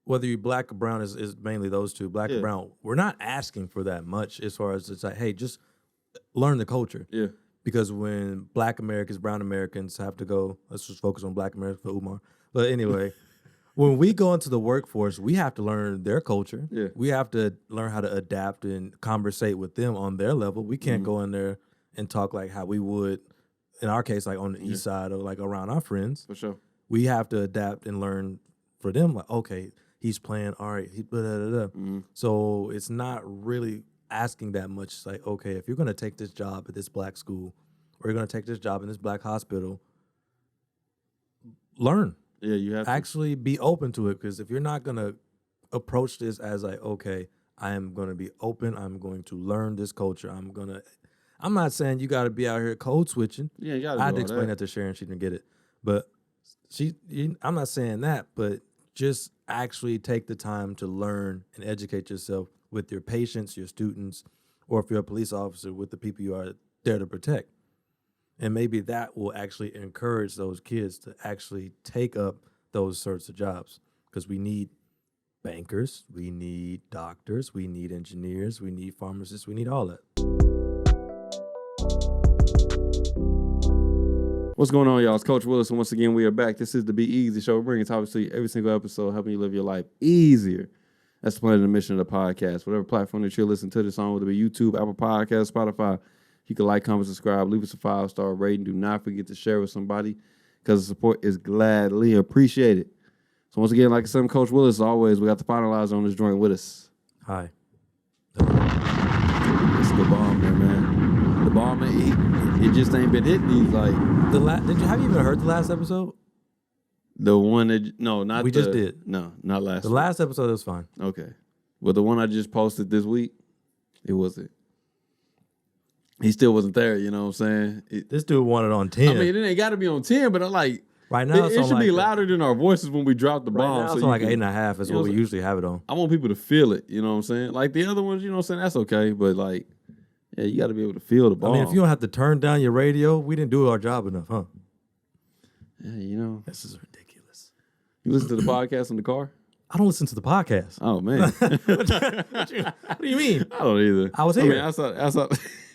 whether you're black or brown is mainly those two, black or brown. We're not asking for that much as far as it's like, hey, just learn the culture. Yeah. Because when black Americans, brown Americans have to go, let's just focus on black Americans for Umar. But anyway, when we go into the workforce, we have to learn their culture. Yeah. We have to learn how to adapt and conversate with them on their level. We can't go in there and talk like how we would, in our case, like on the east side or like around our friends. For sure. We have to adapt and learn for them. Like, okay, he's playing, all right. So it's not really asking that much. It's like, okay, if you're going to take this job at this black school or you're going to take this job in this black hospital, learn. Yeah, you have to. Actually be open to it, because if you're not going to approach this as like, okay, I am going to be open, I'm going to learn this culture, I'm not saying you got to be out here code switching. Yeah, you got to. I had to explain that to Sharon, she didn't get it. But I'm not saying that, but just actually take the time to learn and educate yourself with your patients, your students, or if you're a police officer, with the people you are there to protect. And maybe that will actually encourage those kids to actually take up those sorts of jobs, because we need bankers, we need doctors, we need engineers, we need pharmacists, we need all that. What's going on, y'all? It's Coach Williz, and once again, we are back. This is the Be Eazy Show. We're bringing topics to you every single episode, helping you live your life easier. That's the plan and the mission of the podcast. Whatever platform that you're listening to this on, whether it be YouTube, Apple Podcasts, Spotify, you can like, comment, subscribe, leave us a 5-star rating. Do not forget to share with somebody, because the support is gladly appreciated. So once again, like I said, I'm Coach Williz. As always, we got the finalizer on this joint with us. Hi. It's the bomb there, man. The bomb, it just ain't been hitting. He's like... Have you even heard the last episode? The one that... No, not we just did. No, not last The last episode was fine. Okay. But the one I just posted this week, it wasn't. He still wasn't there, you know what I'm saying? This dude wanted on 10. I mean, it ain't got to be on 10, but I'm like... Right now, it should be louder than our voices when we drop the bomb. Right now, it's on like 8.5 is what we usually have it on. I want people to feel it, you know what I'm saying? Like the other ones, you know what I'm saying? That's okay, but like, yeah, you got to be able to feel the bomb. I mean, if you don't have to turn down your radio, we didn't do our job enough, huh? Yeah, you know. This is ridiculous. You listen to the podcast in the car? I don't listen to the podcast. Oh, man. What do you mean? I don't either. I was here. I mean,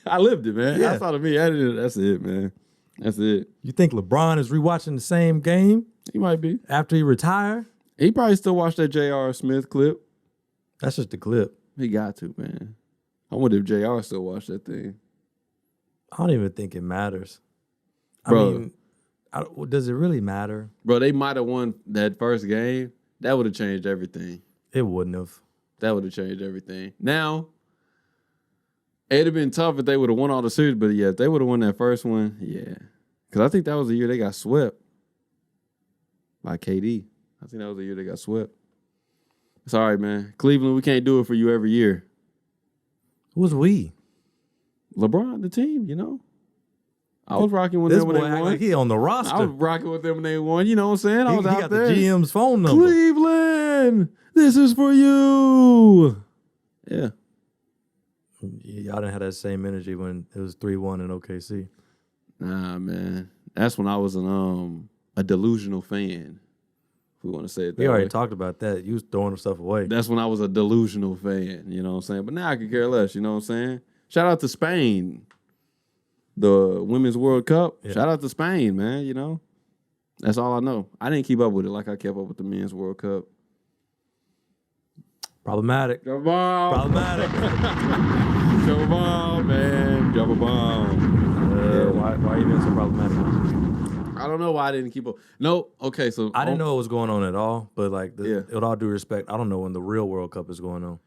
I lived it, man. Yeah. Outside of me, that's it, man. That's it. You think LeBron is rewatching the same game? He might be. After he retire? He probably still watched that J.R. Smith clip. That's just the clip. He got to, man. I wonder if J.R. still watched that thing. I don't even think it matters. Bro. I mean, does it really matter? Bro, they might have won that first game. That would have changed everything. It wouldn't have. That would have changed everything. Now, it'd have been tough if they would have won all the series, but yeah, if they would have won that first one, yeah. Because I think that was the year they got swept by KD. I think that was the year they got swept. It's all right, man. Cleveland, we can't do it for you every year. Who's we? LeBron, the team, you know. I was rocking with them when they won. Like he on the roster. I was rocking with them when they won. You know what I'm saying? I was out got there. The GM's phone number. Cleveland, this is for you. Yeah. Y'all didn't have that same energy when it was 3-1 in OKC. Nah, man. That's when I was a delusional fan. If we want to say it that We already way. talked about that. You was throwing stuff away. That's when I was a delusional fan, you know what I'm saying? But now I could care less, you know what I'm saying? Shout out to Spain. The Women's World Cup. Yeah. Shout out to Spain, man, you know? That's all I know. I didn't keep up with it like I kept up with the Men's World Cup. Problematic. Drop a bomb. Problematic. Drop a bomb, man. Drop a bomb. Why are you being so problematic? I don't know why I didn't keep up. No, okay, so... I didn't know what was going on at all, but like, with all due respect, I don't know when the real World Cup is going on.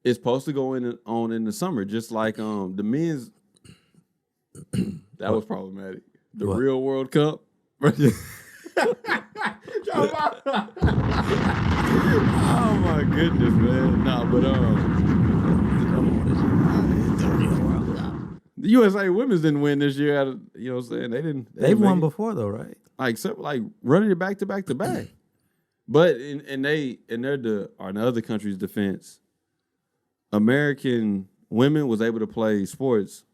It's supposed to go on in the summer, just like the men's... That was problematic. The real World Cup. Oh my goodness, man. Nah, but the USA women's didn't win this year. You know what I'm saying? They didn't. They've won before though, right? Like running it back to back to back. But in the other country's defense, American women was able to play sports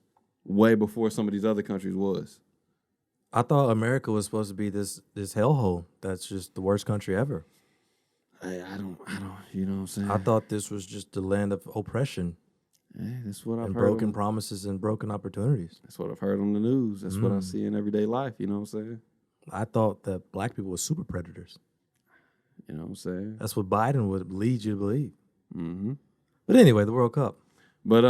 way before some of these other countries was. I thought America was supposed to be this hellhole that's just the worst country ever. I don't, you know what I'm saying? I thought this was just the land of oppression Hey, that's what I've and heard. broken promises and broken opportunities. That's what I've heard on the news. That's what I see in everyday life. You know what I'm saying? I thought that black people were super predators. You know what I'm saying? That's what Biden would lead you to believe. Mm-hmm. But anyway, the World Cup. But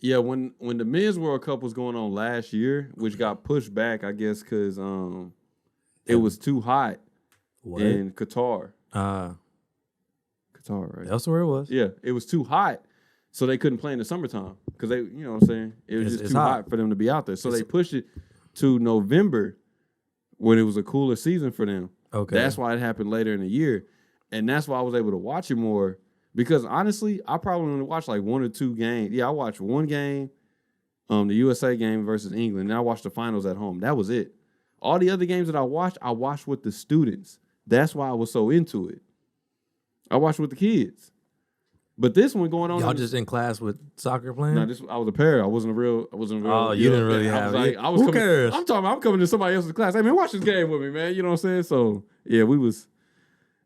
yeah, when the men's World Cup was going on last year, which got pushed back, I guess, because it was too hot in Qatar. Qatar, right? That's where it was. Yeah, it was too hot, so they couldn't play in the summertime because they, you know what I'm saying? It was just too hot for them to be out there. So they pushed it to November when it was a cooler season for them. Okay. That's why it happened later in the year. And that's why I was able to watch it more. Because honestly, I probably only watched like 1 or 2 games. Yeah, I watched one game, the USA game versus England. And I watched the finals at home. That was it. All the other games that I watched with the students. That's why I was so into it. I watched with the kids. But this one going on. Y'all just in class with soccer playing? No, I was a pair. I wasn't a real. Oh, you didn't really have it. Who cares? I'm coming to somebody else's class. Hey man, watch this game with me, man. You know what I'm saying? So yeah, we was.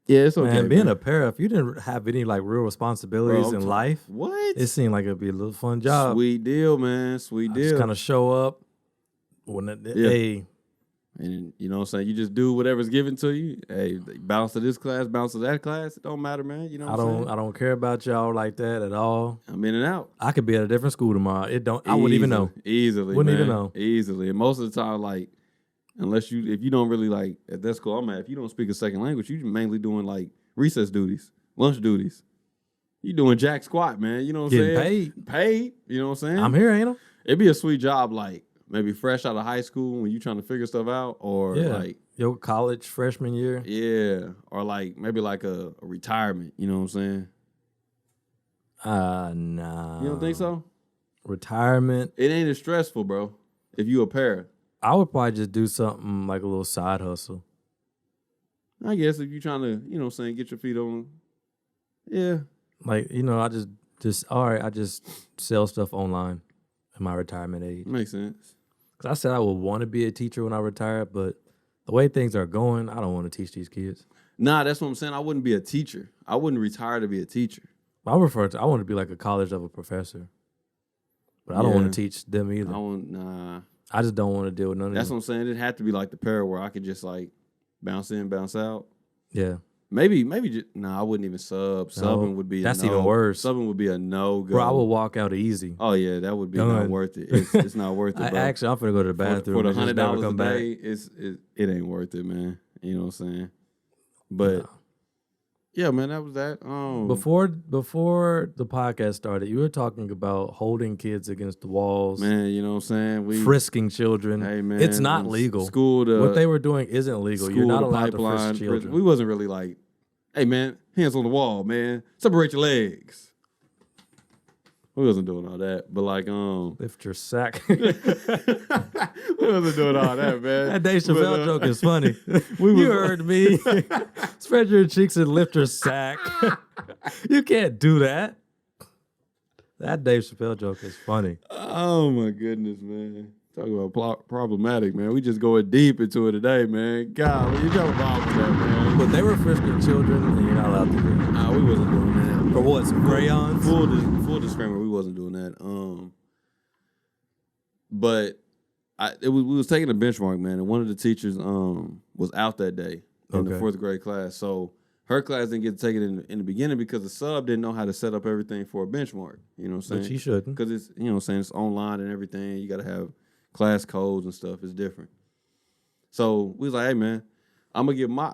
Yeah, it's okay. Man, being a para, if you didn't have any like real responsibilities in life, what? It seemed like it'd be a little fun job. Sweet deal, man. Sweet deal. Just kind of show up when hey. And you know what I'm saying? You just do whatever's given to you. Hey, bounce to this class, bounce to that class. It don't matter, man. You know what I'm saying? I don't care about y'all like that at all. I'm in and out. I could be at a different school tomorrow. I wouldn't even know. Easily. Wouldn't man. even know. Easily. And most of the time, like, if you don't really like at that school I'm at, if you don't speak a second language, you're mainly doing like recess duties, lunch duties. You doing jack squat, man. You know what I'm saying? Getting paid. You know what I'm saying? I'm here, ain't I? It'd be a sweet job, like maybe fresh out of high school when you trying to figure stuff out, or like your college freshman year. Yeah, or like maybe like a retirement. You know what I'm saying? Nah. You don't think so? Retirement. It ain't as stressful, bro. If you a parent, I would probably just do something like a little side hustle. I guess if you're trying to, you know what I'm saying, get your feet on. Yeah. Like, I I just sell stuff online at my retirement age. Makes sense. Because I said I would want to be a teacher when I retire, but the way things are going, I don't want to teach these kids. Nah, that's what I'm saying. I wouldn't be a teacher. I wouldn't retire to be a teacher. I want to be like a college level professor. But I don't want to teach them either. Nah. I just don't want to deal with none of That's them. what I'm saying. It'd have to be like the pair where I could just like bounce in, bounce out. Yeah. Maybe just, I wouldn't even sub. Subbing would be that's a no. even worse. Subbing would be a no-go. Bro, I would walk out easy. Oh, yeah, that would be not worth it. It's not worth it, bro. I'm going to go to the bathroom. For the $100 come a day, it ain't worth it, man. You know what I'm saying? But, yeah, man, that was that. Before the podcast started, you were talking about holding kids against the walls. Man, you know what I'm saying? Frisking children. Hey, man. It's not legal. What they were doing isn't legal. You're not allowed to frisk children. We wasn't really like, hey, man, hands on the wall, man. Separate your legs. We wasn't doing all that, but like, lift your sack. We wasn't doing all that, man. That Dave Chappelle joke is funny. You heard me. Spread your cheeks and lift your sack. You can't do that. That Dave Chappelle joke is funny. Oh my goodness, man. Talk about problematic, man. We just going deep into it today, man. God, you got a problem with that, man. But they were frisking children, and you're not allowed to do that. Nah, we wasn't doing that. For what? Some crayons? Full disclaimer, we wasn't doing that. But we was taking a benchmark, man, and one of the teachers was out that day in the 4th grade class. So her class didn't get to take it in the beginning because the sub didn't know how to set up everything for a benchmark. You know what I'm saying? But she shouldn't. Because it's, you know what I'm saying, it's online and everything. You got to have class codes and stuff. It's different. So we was like, hey, man,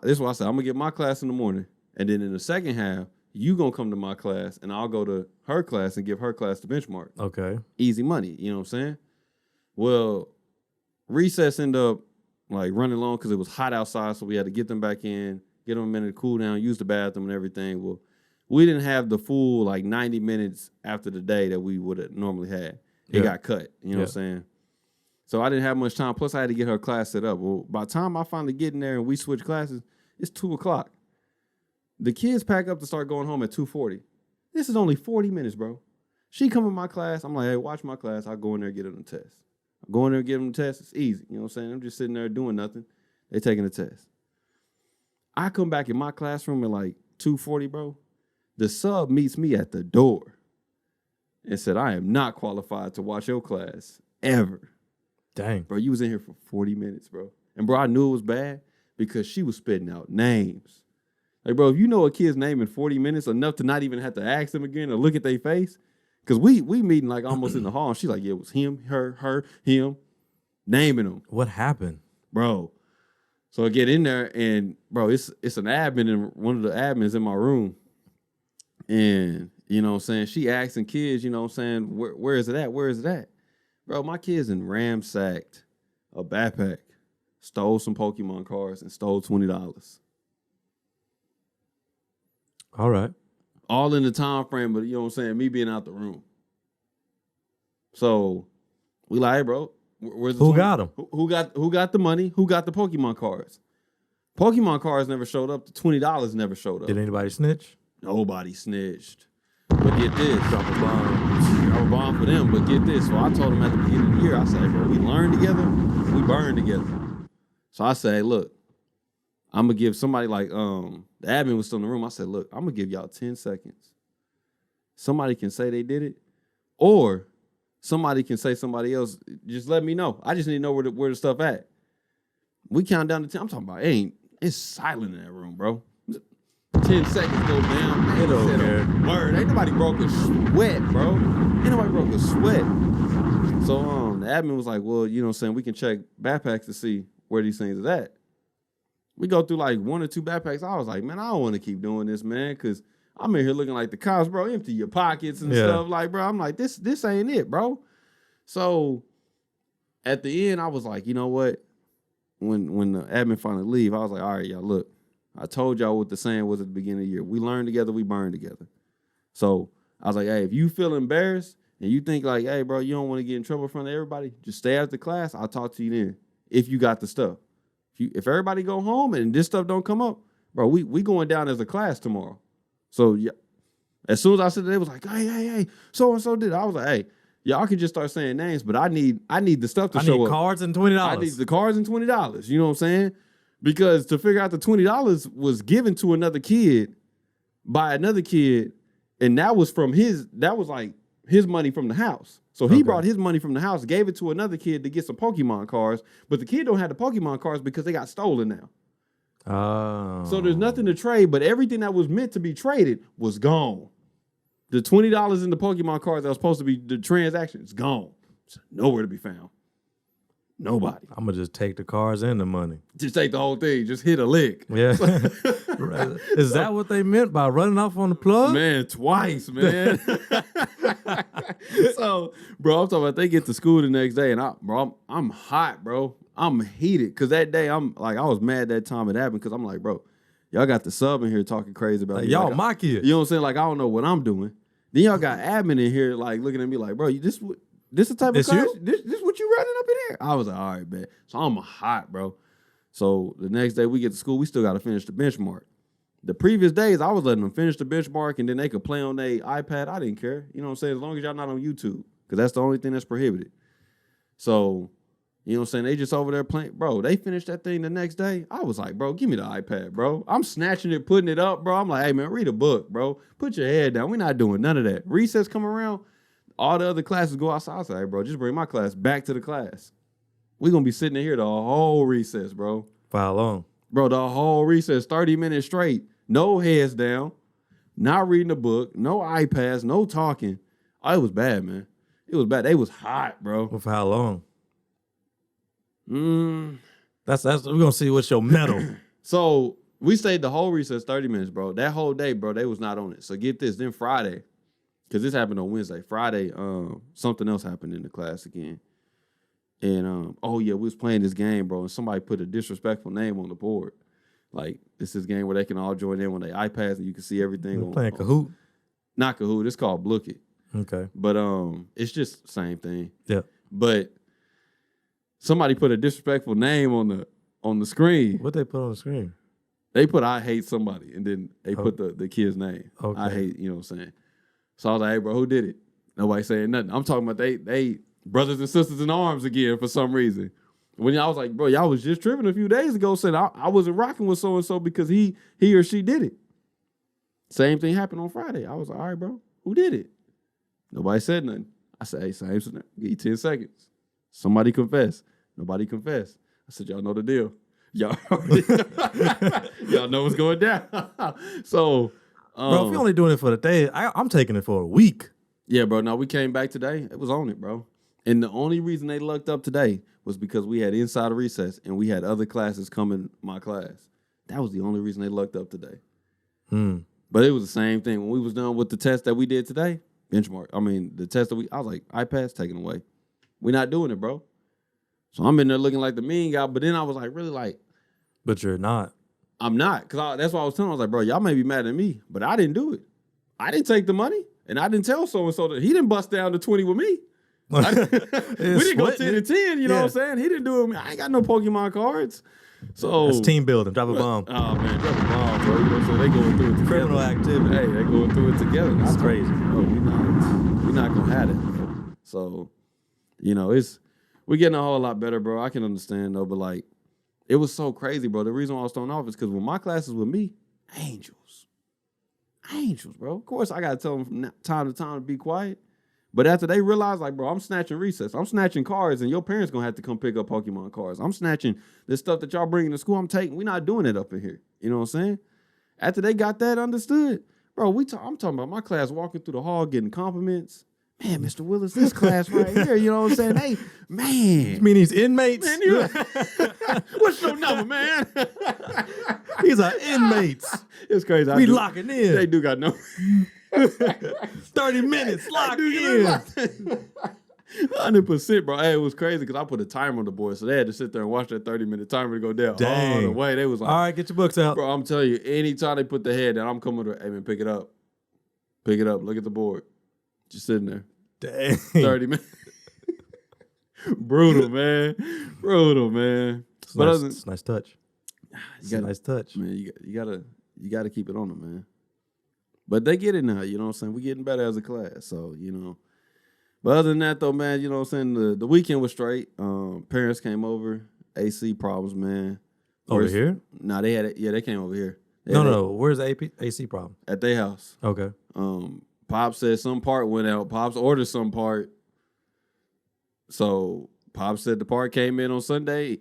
this is what I said, I'm going to get my class in the morning. And then in the second half, you going to come to my class and I'll go to her class and give her class the benchmark. Okay. Easy money. You know what I'm saying? Well, recess ended up like running long because it was hot outside. So we had to get them back in, get them a minute to cool down, use the bathroom and everything. Well, we didn't have the full like 90 minutes after the day that we would have normally had. It got cut. You know what I'm saying? So I didn't have much time. Plus, I had to get her class set up. Well, by the time I finally get in there and we switch classes, it's 2 o'clock. The kids pack up to start going home at 2:40. This is only 40 minutes, bro. She come in my class. I'm like, hey, watch my class. I'll go in there and get them the test. I go in there and get them the test. It's easy. You know what I'm saying? I'm just sitting there doing nothing. They taking the test. I come back in my classroom at like 2:40, bro. The sub meets me at the door and said, I am not qualified to watch your class ever. Dang. Bro, you was in here for 40 minutes, bro. And, bro, I knew it was bad because she was spitting out names. Like, bro, if you know a kid's name in 40 minutes, enough to not even have to ask them again or look at their face, because we meeting like almost in the hall. And she's like, yeah, it was him, her, him, naming them. What happened? Bro. So I get in there and, bro, it's an admin, and one of the admins in my room. And, you know what I'm saying, she asking kids, you know what I'm saying, where is it at? Where is it at? Bro, my kids in ransacked a backpack, stole some Pokemon cards, and stole $20. All right. All in the time frame, but you know what I'm saying, me being out the room. So we like, hey, bro, where's the Who 20? got them? Who got the money? Who got the Pokemon cards? Pokemon cards never showed up. The $20 never showed up. Did anybody snitch? Nobody snitched. But get this. Drop a bomb for them, but get this. So I told them at the beginning of the year, I said, bro, we learn together, we burn together. So I say, look, I'm going to give somebody like, the admin was still in the room. I said, look, I'm going to give y'all 10 seconds. Somebody can say they did it, or somebody can say somebody else. Just let me know. I just need to know where the stuff at. We count down to 10. I'm talking about, it's silent in that room, bro. 10 seconds go down. Man, It don't care. Word. Ain't nobody broke a sweat, bro. Ain't nobody broke a sweat. So the admin was like, well, you know what I'm saying, we can check backpacks to see where these things is at. We go through like 1 or 2 backpacks. I was like, man, I don't want to keep doing this, man, because I'm in here looking like the cops, bro. Empty your pockets and stuff. Like, bro, I'm like, this ain't it, bro. So at the end, I was like, you know what? When the admin finally leave, I was like, all right, y'all, look. I told y'all what the saying was at the beginning of the year. We learn together, we burn together. So I was like, hey, if you feel embarrassed and you think like, hey, bro, you don't want to get in trouble in front of everybody, just stay after class. I'll talk to you then if you got the stuff. If everybody go home and this stuff don't come up, bro, we going down as a class tomorrow. So yeah, as soon as I said that, they was like, hey, so-and-so did it. I was like, hey, y'all can just start saying names, but I need the stuff to show up. Cards and $20. I need the cards and $20. You know what I'm saying? Because to figure out the $20 was given to another kid by another kid, and that was like his money from the house. So he brought his money from the house, gave it to another kid to get some Pokemon cards, but the kid don't have the Pokemon cards because they got stolen now. Oh. So there's nothing to trade, but everything that was meant to be traded was gone. The $20 in the Pokemon cards that was supposed to be the transaction is gone. It's nowhere to be found. Nobody. I'm going to just take the cards and the money. Just take the whole thing. Just hit a lick. Yeah. Is that what they meant by running off on the plug? Man, twice, man. So, bro, I'm talking about they get to school the next day, and I'm hot, bro. I'm heated. Because that day, I was mad that time it happened because I'm like, bro, y'all got the sub in here talking crazy about me. Y'all my kids. You know what I'm saying? Like, I don't know what I'm doing. Then y'all got admin in here, like, looking at me like, bro, this the type of class? This what you running up in here? I was like, all right, man. So I'm hot, bro. So the next day we get to school, we still got to finish the benchmark. The previous days, I was letting them finish the benchmark and then they could play on their iPad. I didn't care. You know what I'm saying? As long as y'all not on YouTube, because that's the only thing that's prohibited. So, you know what I'm saying? They just over there playing. Bro, they finished that thing the next day. I was like, bro, give me the iPad, bro. I'm snatching it, putting it up, bro. I'm like, hey, man, read a book, bro. Put your head down. We're not doing none of that. Recess come around. All the other classes go outside. I say, hey, bro, just bring my class back to the class. We're going to be sitting in here the whole recess, bro. For how long? Bro, the whole recess, 30 minutes straight. No heads down. Not reading a book. No iPads. No talking. Oh, it was bad, man. It was bad. They was hot, bro. Well, for how long? That's we're going to see what's your medal. So we stayed the whole recess, 30 minutes, bro. That whole day, bro, they was not on it. So get this. Then Friday, because this happened on Wednesday. Friday, something else happened in the class again. And, we was playing this game, bro, and somebody put a disrespectful name on the board. Like, this is a game where they can all join in on their iPads and you can see everything. We're playing Kahoot? Not Kahoot. It's called Blook It. Okay. But it's just the same thing. Yeah. But somebody put a disrespectful name on the screen. What they put on the screen? They put I hate somebody, and then they put the kid's name. Okay. I hate, you know what I'm saying? So I was like, hey, bro, who did it? Nobody saying nothing. I'm talking about they brothers and sisters in arms again for some reason. When I was like, bro, y'all was just tripping a few days ago saying I wasn't rocking with so-and-so because he or she did it. Same thing happened on Friday. I was like, all right, bro, who did it? Nobody said nothing. I said, hey, same scenario. Give you 10 seconds. Somebody confess. Nobody confessed. I said, y'all know the deal. Y'all y'all know what's going down. So, Bro, if you're only doing it for the day, I'm taking it for a week. yeah, bro. No, we came back today. It was on it, bro. And the only reason they lucked up today was because we had inside recess and we had other classes come in my class. That was the only reason they lucked up today. But it was the same thing. When we was done with the test that we did today, benchmark. I mean, the test that I was like, iPad's taken away. We're not doing it, bro. So I'm in there looking like the mean guy, but then I was like, really like. But you're not. I'm not. Because that's what I was telling him. I was like, bro, y'all may be mad at me, but I didn't do it. I didn't take the money, and I didn't tell so-and-so that he didn't bust down to 20 with me. We didn't go 10 to 10, you know what I'm saying? He didn't do it with me. I ain't got no Pokemon cards. So it's team building. Drop a bomb. Oh, man, drop a bomb, bro. You know what I'm saying? They going through it together. Criminal activity. Hey, they going through it together. That's crazy. Bro, we're not going to have it. Bro. So, you know, we're getting a whole lot better, bro. I can understand, though, but, like, it was so crazy, bro. The reason why I was thrown off is because when my class is with me, angels, bro. Of course, I got to tell them from time to time to be quiet. But after they realize, like, bro, I'm snatching recess. I'm snatching cards, and your parents going to have to come pick up Pokemon cards. I'm snatching this stuff that y'all bringing to school. I'm taking. We're not doing it up in here. You know what I'm saying? After they got that understood, bro, I'm talking about my class walking through the hall getting compliments. Man, Mr. Williz, this class right here, you know what I'm saying? Hey, man. You mean these inmates? Man, what's your number, man? These are inmates. It's crazy. We locking in. They do got no 30 minutes locked in. 100%, bro. Hey, it was crazy because I put a timer on the board, so they had to sit there and watch that 30-minute timer to go down. Dang. All the way. They was like, all right, get your books out. Bro, I'm telling you, anytime they put the head down, I'm coming to, hey, man, pick it up. Pick it up. Look at the board. Just sitting there. Dang. 30 minutes. Brutal, man. Brutal, man. It's a nice touch. It's a nice touch. Man, you gotta keep it on them, man. But they get it now, you know what I'm saying? We're getting better as a class. So, you know. But other than that though, man, you know what I'm saying? The weekend was straight. Parents came over. AC problems, man. Over here? Nah, they had it. Yeah, they came over here. No. Where's the AC problem? At their house. Okay. Pops said some part went out. Pops ordered some part. So Pops said the part came in on Sunday.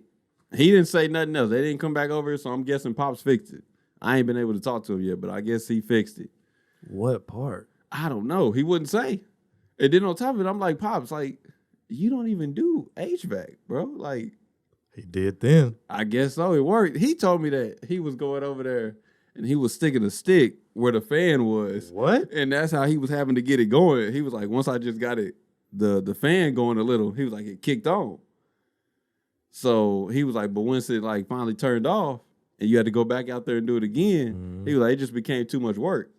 He didn't say nothing else. They didn't come back over, so I'm guessing Pops fixed it. I ain't been able to talk to him yet, but I guess he fixed it. What part? I don't know. He wouldn't say. And then on top of it, I'm like, Pops, like, you don't even do HVAC, bro. Like, he did then. I guess so. It worked. He told me that he was going over there and he was sticking a stick where the fan was. What? And that's how he was having to get it going. He was like, once I just got it, the fan going a little, he was like, it kicked on. So he was like, but once it like finally turned off and you had to go back out there and do it again, he was like, it just became too much work.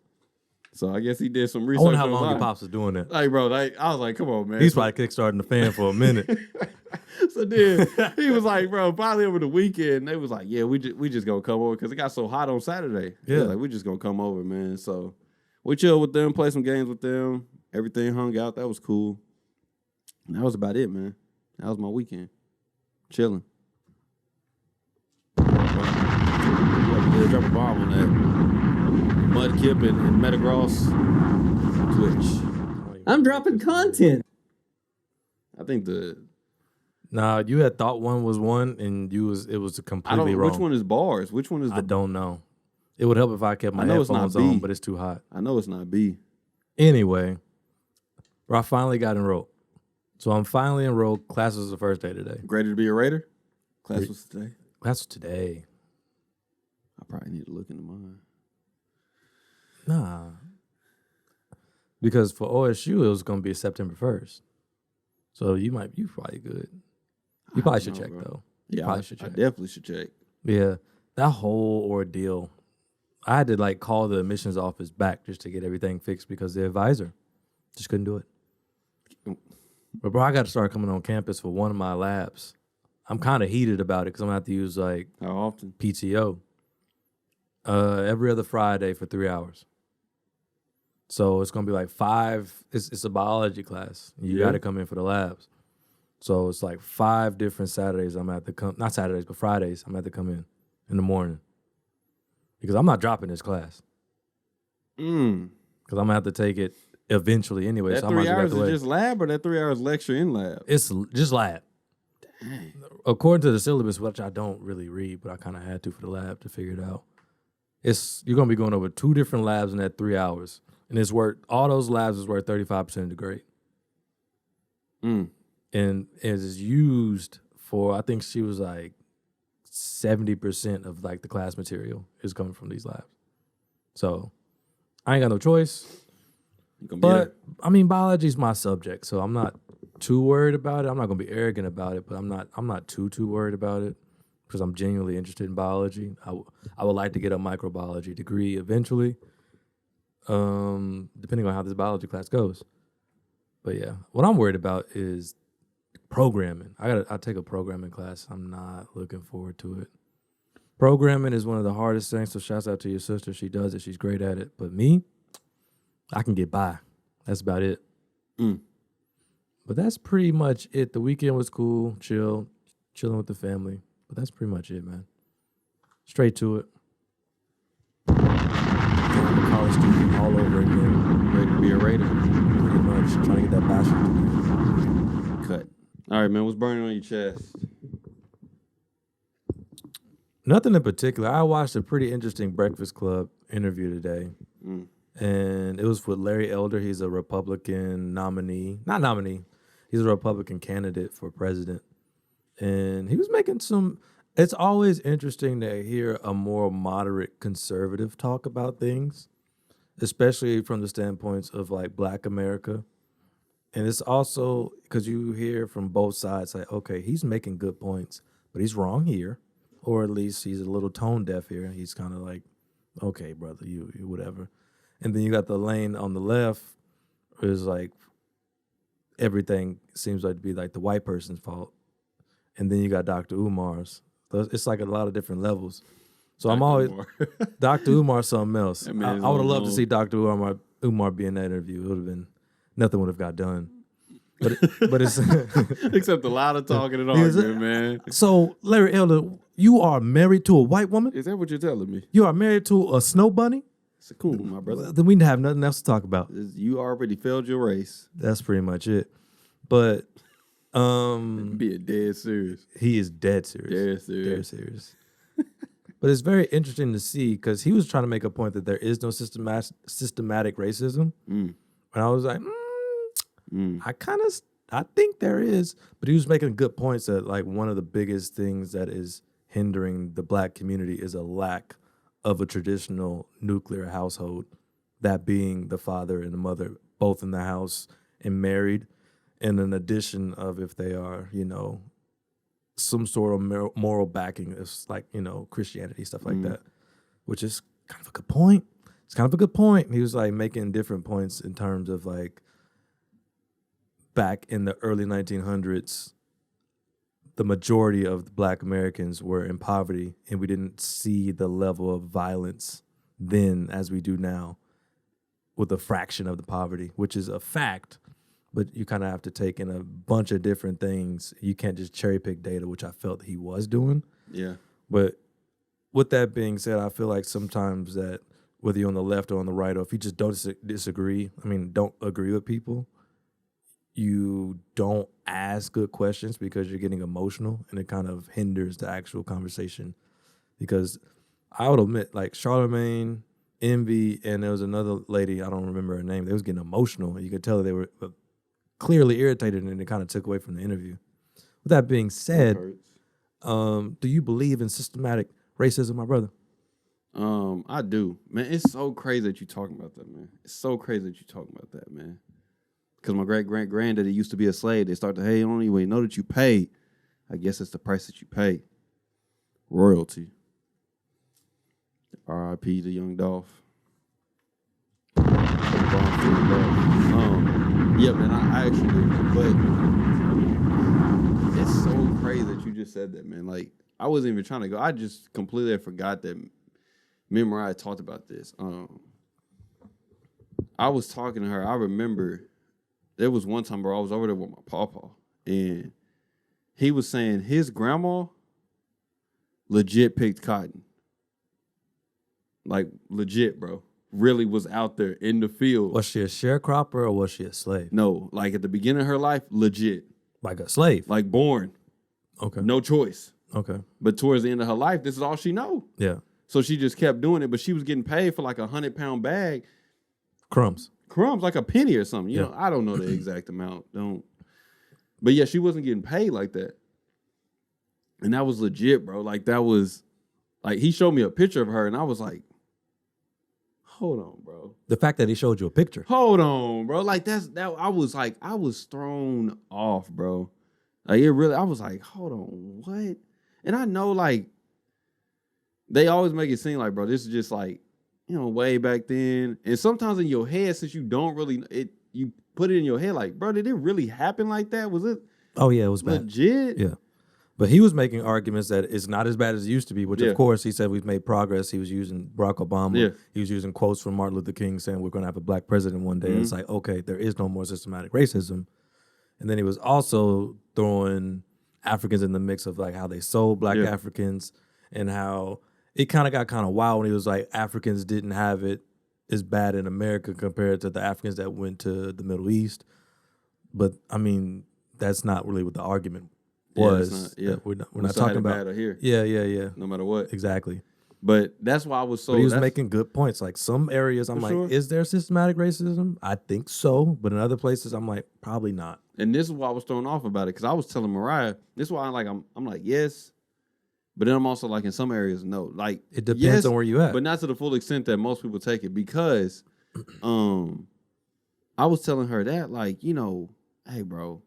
So I guess he did some research. I wonder how long your Pops was doing that. Like, bro, like, I was like, come on, man. He's probably kickstarting the fan for a minute. So then he was like, bro, probably over the weekend, they was like, yeah, we just gonna come over because it got so hot on Saturday. Yeah. Like, we just gonna come over, man. So we chilled with them, play some games with them. Everything hung out. That was cool. And that was about it, man. That was my weekend. Chilling. Drop a bomb on that. Mudkip and Metagross Twitch. I'm dropping content. I think Nah, you had thought one was one, and it was completely wrong. Which one is bars? Which one is I don't know. It would help if I kept my headphones on, but it's too hot. I know it's not B. Anyway, I finally got enrolled. So I'm finally enrolled. Class was the first day today. Ready to be a Raider? Class was today? Class was today. I probably need to look into mine. Nah. Because for OSU, it was going to be September 1st. So you probably good. You probably should check, though. Yeah, probably should check. I definitely should check. Yeah, that whole ordeal. I had to like call the admissions office back just to get everything fixed because the advisor just couldn't do it. But bro, I got to start coming on campus for one of my labs. I'm kind of heated about it because I'm going to have to use like how often PTO every other Friday for 3 hours. So it's going to be like 5. It's a biology class. You got to come in for the labs. So it's like 5 different Saturdays I'm going to have to come. Not Saturdays, but Fridays I'm going to have to come in the morning. Because I'm not dropping this class. Because I'm gonna have to take it eventually anyway. That So I might 3 as well hours get the is way. just lab, or that 3 hours lecture in lab? It's just lab. Dang. According to the syllabus, which I don't really read, but I kind of had to for the lab to figure it out. You're gonna be going over 2 different labs in that 3 hours, and it's worth all those labs is worth 35% of the grade. And it is used for, I think she was like 70% of like the class material is coming from these labs. So I ain't got no choice. But I mean, biology is my subject, so I'm not too worried about it. I'm not gonna be arrogant about it, but I'm not too worried about it because I'm genuinely interested in biology. I would like to get a microbiology degree eventually, depending on how this biology class goes. But yeah, what I'm worried about is programming. I take a programming class. I'm not looking forward to it. Programming is one of the hardest things. So shouts out to your sister. She does it. She's great at it. But me, I can get by. That's about it. But that's pretty much it. The weekend was cool, chilling with the family. But that's pretty much it, man. Straight to it. I'm a college student all over again. Ready to be a Raider? Pretty much trying to get that bachelor's degree. Cut. All right, man. What's burning on your chest? Nothing in particular. I watched a pretty interesting Breakfast Club interview today. And it was with Larry Elder. He's a Republican nominee. Not nominee. He's a Republican candidate for president. And he was making it's always interesting to hear a more moderate conservative talk about things, especially from the standpoints of like Black America. And it's also because you hear from both sides, like, okay, he's making good points, but he's wrong here. Or at least he's a little tone deaf here. And he's kind of like, okay, brother, you whatever. And then you got the lane on the left is like everything seems like to be like the white person's fault. And then you got Dr. Umar's. So it's like a lot of different levels. So I'm always Dr. Umar's something else. I would have loved to see Dr. Umar be in that interview. It would have been nothing would have got done. But it's except a lot of talking and arguing, man. So Larry Elder, you are married to a white woman? Is that what you're telling me? You are married to a snow bunny? It's cool, my brother. Then we have nothing else to talk about. You already failed your race. That's pretty much it. But being dead serious. He is dead serious. Dead serious. But it's very interesting to see because he was trying to make a point that there is no systematic racism. And I was like, I think there is. But he was making good points that like one of the biggest things that is hindering the Black community is a lack of a traditional nuclear household, that being the father and the mother both in the house and married, and an addition of if they are, some sort of moral backing, it's like, Christianity, stuff like that, which is kind of a good point. It's kind of a good point. He was like making different points in terms of like back in the early 1900s, the majority of the Black Americans were in poverty, and we didn't see the level of violence then as we do now with a fraction of the poverty, which is a fact, but you kind of have to take in a bunch of different things. You can't just cherry pick data, which I felt he was doing. Yeah. But with that being said, I feel like sometimes that whether you're on the left or on the right, or if you just don't don't agree with people, you don't ask good questions because you're getting emotional, and it kind of hinders the actual conversation. Because I would admit, like Charlemagne, Envy, and there was another lady, I don't remember her name, they was getting emotional, and you could tell that they were clearly irritated, and it kind of took away from the interview. With that being said, do you believe in systematic racism, my brother? I do. Man, it's so crazy that you're talking about that, man. It's so crazy that you're talking about that, man. Because my great-granddaddy used to be a slave. They start to, hey, you don't even know that you pay. I guess it's the price that you pay. Royalty. R.I.P. to Young Dolph. Yeah, man, I actually do. But it's so crazy that you just said that, man. Like, I wasn't even trying to go. I just completely forgot that me and Mariah talked about this. I was talking to her. I remember there was one time where I was over there with my pawpaw, and he was saying his grandma legit picked cotton. Like, legit, bro. really was out there in the field. Was she a sharecropper or was she a slave? No, like at the beginning of her life, legit. Like a slave? Like born. Okay. No choice. Okay. But towards the end of her life, this is all she know. Yeah. So she just kept doing it, but she was getting paid for like 100-pound bag. Crumbs, like a penny or something. You know, I don't know the exact amount. But yeah, she wasn't getting paid like that. And that was legit, bro. Like that was, like he showed me a picture of her and I was like, hold on, bro. The fact that he showed you a picture. Hold on, bro. Like I was thrown off, bro. Like it really, I was like, hold on, what? And I know like, they always make it seem like, bro, this is just like, you know, way back then. And sometimes in your head, since you don't really, you put it in your head like, bro, did it really happen like that? Was it? Oh yeah, it was bad. Legit? Yeah. But he was making arguments that it's not as bad as it used to be, which of course he said we've made progress. He was using Barack Obama. Yeah. He was using quotes from Martin Luther King saying we're going to have a black president one day. And it's like, okay, there is no more systematic racism. And then he was also throwing Africans in the mix of like how they sold black Africans and how it kind of got kind of wild when he was like Africans didn't have it as bad in America compared to the Africans that went to the Middle East. But I mean, that's not really what the argument was. We're not talking about here. Yeah. No matter what. Exactly. But that's why I was so. But he was making good points. Like some areas, I'm like, is there systematic racism? I think so. But in other places, I'm like, probably not. And this is why I was thrown off about it because I was telling Mariah. This is why I'm like yes, but then I'm also like in some areas no. Like it depends on where you at, but not to the full extent that most people take it because, I was telling her that like you know, hey bro.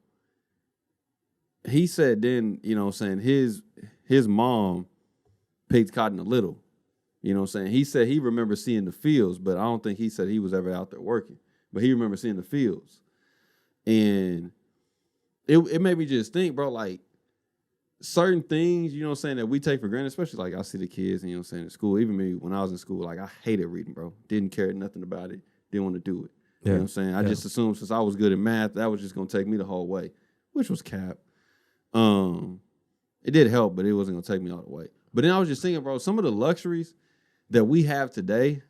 He said then, you know what I'm saying, his mom picked cotton a little. You know what I'm saying? He said he remembers seeing the fields, but I don't think he said he was ever out there working. But he remembers seeing the fields. And it made me just think, bro, like certain things, you know what I'm saying, that we take for granted, especially like I see the kids, and you know what I'm saying, in school. Even me, when I was in school, like I hated reading, bro. Didn't care nothing about it. Didn't want to do it. You know what I'm saying? I just assumed since I was good at math, that was just going to take me the whole way, which was cap. It did help, but it wasn't gonna take me all the way. But then I was just thinking, bro, some of the luxuries that we have today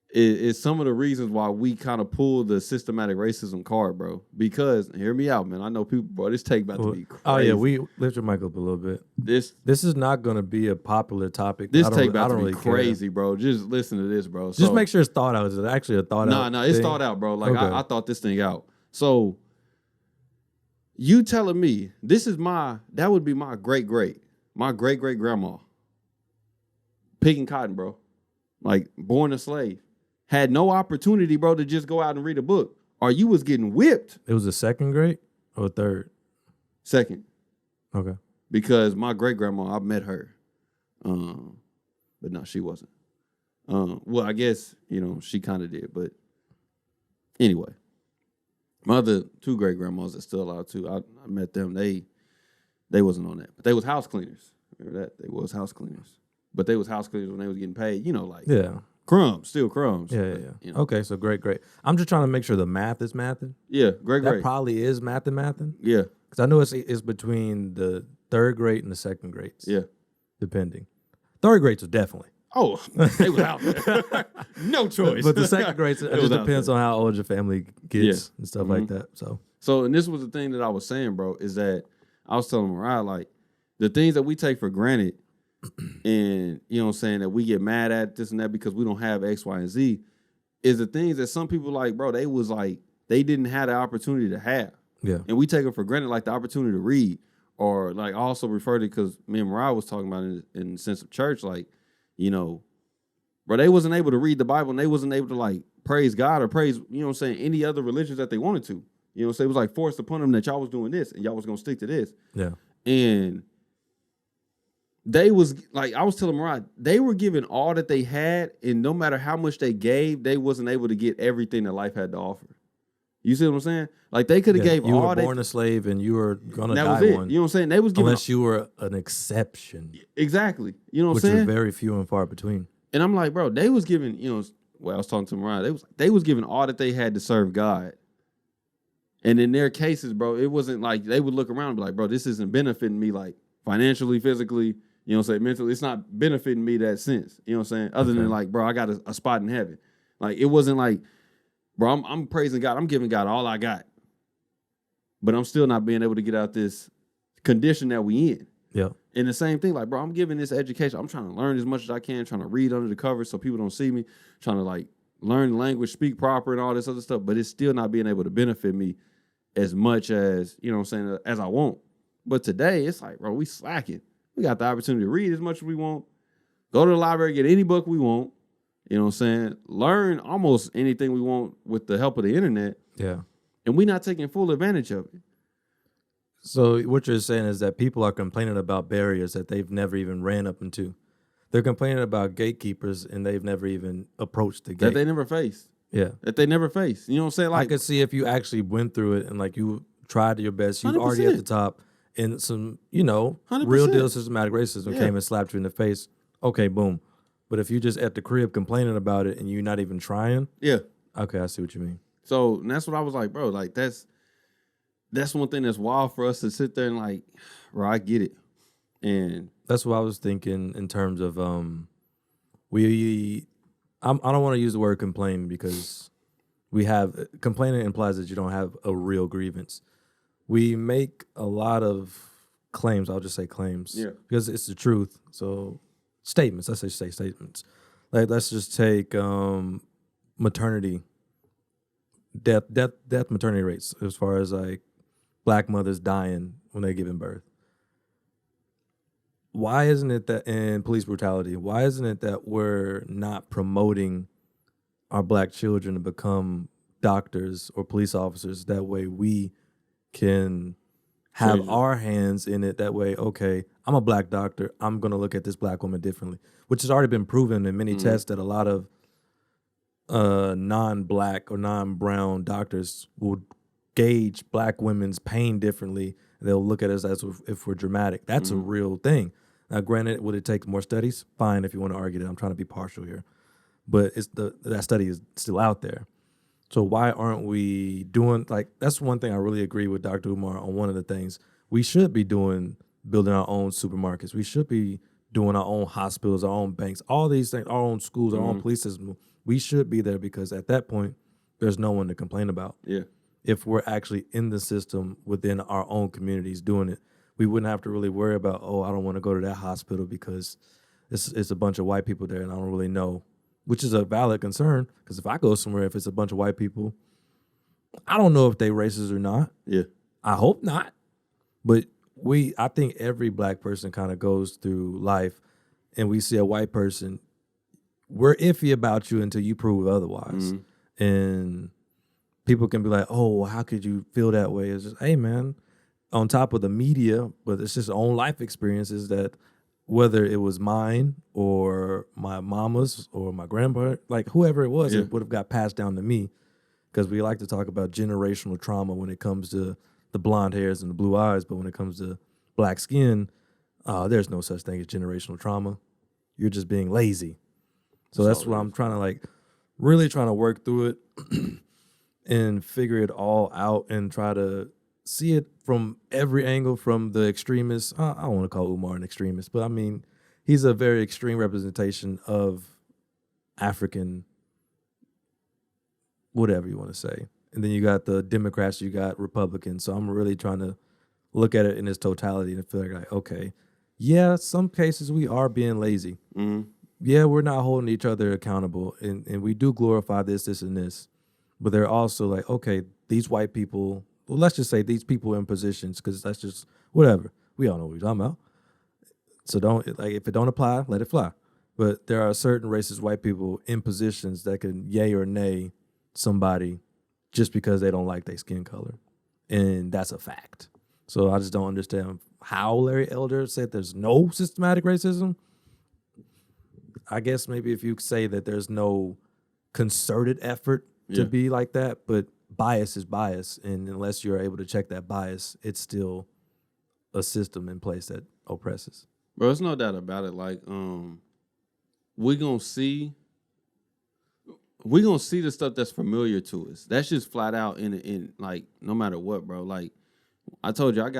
is some of the reasons why we kind of pull the systematic racism card, bro. Because hear me out, man. I know people, bro. This take about to be crazy. Oh yeah, we lift your mic up a little bit. This is not gonna be a popular topic. This take about to be crazy, bro. Just listen to this, bro. Just make sure it's thought out. Is it actually a thought out? No, it's thought out, bro. Like I thought this thing out. So. You telling me that would be my great grandma picking cotton, bro. Like born a slave. Had no opportunity, bro, to just go out and read a book. Or you was getting whipped. It was a second grade or third? Second. Okay. Because my great grandma, I met her. But no, she wasn't. Well, I guess, you know, she kind of did, but anyway. My other two great grandmas that's still alive too. I met them. They wasn't on that, but they was house cleaners. Remember that? They was house cleaners, but they was house cleaners when they was getting paid. You know, like crumbs, still crumbs. Yeah. You know. Okay, so great. I'm just trying to make sure the math is mathing. Yeah, great. That probably is mathing. Yeah, because I know it's between the third grade and the second grades. Yeah, depending. Third grades are definitely. Oh, they was out there. No choice. But the second grades, it just depends on how old your family gets and stuff like that. So, and this was the thing that I was saying, bro, is that I was telling Mariah, like, the things that we take for granted and, you know what I'm saying, that we get mad at this and that because we don't have X, Y, and Z, is the things that some people like, bro, they was like, they didn't have the opportunity to have. Yeah. And we take it for granted, like the opportunity to read. Or, like, I also referred to, because me and Mariah was talking about it in the sense of church, like, you know, bro, they wasn't able to read the Bible and they wasn't able to like praise God or praise, you know what I'm saying, any other religions that they wanted to. You know what I'm saying? It was like forced upon them that y'all was doing this and y'all was gonna stick to this. Yeah. And they was like, I was telling Mariah, they were giving all that they had, and no matter how much they gave, they wasn't able to get everything that life had to offer. You see what I'm saying? Like they could have gave you all were born a slave and you were gonna die was it. one. You know what I'm saying? They was giving unless you were an exception. Exactly. You know what I'm which saying? are very few and far between. And I'm like, bro, they was giving, you know, well, I was talking to Mariah, they was giving all that they had to serve God. And in their cases, bro, it wasn't like they would look around and be like, bro, this isn't benefiting me like financially, physically, You know what I'm saying? Mentally, it's not benefiting me that sense. You know what I'm saying? Other than like, bro, I got a spot in heaven. Like, it wasn't like, bro, I'm praising God. I'm giving God all I got. But I'm still not being able to get out this condition that we in. Yeah. And the same thing, like, bro, I'm giving this education. I'm trying to learn as much as I can, trying to read under the covers so people don't see me, trying to like learn the language, speak proper and all this other stuff. But it's still not being able to benefit me as much as, you know what I'm saying, as I want. But today, it's like, bro, we slacking. We got the opportunity to read as much as we want, go to the library, get any book we want, you know what I'm saying, learn almost anything we want with the help of the internet. Yeah. And we're not taking full advantage of it. So what you're saying is that people are complaining about barriers that they've never even ran up into. They're complaining about gatekeepers and they've never even approached the gate. That they never faced. Yeah. That they never faced. You know what I'm saying? Like, I could see if you actually went through it and like you tried your best, you're 100%. already at the top, and some, you know, 100%. real deal systematic racism came and slapped you in the face. Okay, boom. But if you just at the crib complaining about it and you're not even trying, yeah. Okay, I see what you mean. So and that's what I was like, bro. Like that's one thing that's wild for us to sit there and like, bro, I get it. And that's what I was thinking in terms of I don't want to use the word complain because complaining implies that you don't have a real grievance. We make a lot of claims. I'll just say claims because it's the truth. So statements. Let's say statements. Like let's just take maternity, death maternity rates as far as like Black mothers dying when they're giving birth. Why isn't it that in police brutality? Why isn't it that we're not promoting our Black children to become doctors or police officers? That way we can have our hands in it. That way, okay, I'm a Black doctor. I'm going to look at this Black woman differently, which has already been proven in many tests that a lot of non-Black or non-brown doctors will gauge Black women's pain differently. They'll look at us as if we're dramatic. That's a real thing. Now, granted, would it take more studies? Fine, if you want to argue that. I'm trying to be partial here. But that study is still out there. So why aren't we doing, like, that's one thing I really agree with Dr. Umar on. One of the things we should be doing, building our own supermarkets. We should be doing our own hospitals, our own banks, all these things, our own schools, our own police system. We should be there because at that point, there's no one to complain about. Yeah. If we're actually in the system within our own communities doing it, we wouldn't have to really worry about, oh, I don't want to go to that hospital because it's a bunch of white people there and I don't really know, which is a valid concern. Because if I go somewhere, if it's a bunch of white people, I don't know if they racist or not. Yeah. I hope not. But I think every Black person kind of goes through life and we see a white person, we're iffy about you until you prove otherwise. And people can be like, oh, well, how could you feel that way? It's just, hey, man, on top of the media, but it's just own life experiences that whether it was mine or my mama's or my grandpa, like whoever it was, it would have got passed down to me because we like to talk about generational trauma when it comes to the blonde hairs and the blue eyes. But when it comes to Black skin, there's no such thing as generational trauma. You're just being lazy. So that's what I'm trying to really trying to work through it and figure it all out and try to see it from every angle, from the extremists. I don't want to call Umar an extremist, but I mean, he's a very extreme representation of African, whatever you want to say. And then you got the Democrats, you got Republicans. So I'm really trying to look at it in its totality and feel like, okay, yeah, some cases we are being lazy. Yeah, we're not holding each other accountable. And we do glorify this, and this. But they're also like, okay, these white people, well, let's just say these people in positions, because that's just whatever. We all know what we're talking about. So if it don't apply, let it fly. But there are certain racist white people in positions that can yay or nay somebody just because they don't like their skin color. And that's a fact. So I just don't understand how Larry Elder said there's no systematic racism. I guess maybe if you say that there's no concerted effort to be like that, but bias is bias. And unless you're able to check that bias, it's still a system in place that oppresses. Bro, there's no doubt about it. Like, we're gonna see the stuff that's familiar to us. That's just flat out in like no matter what, bro. Like I told you I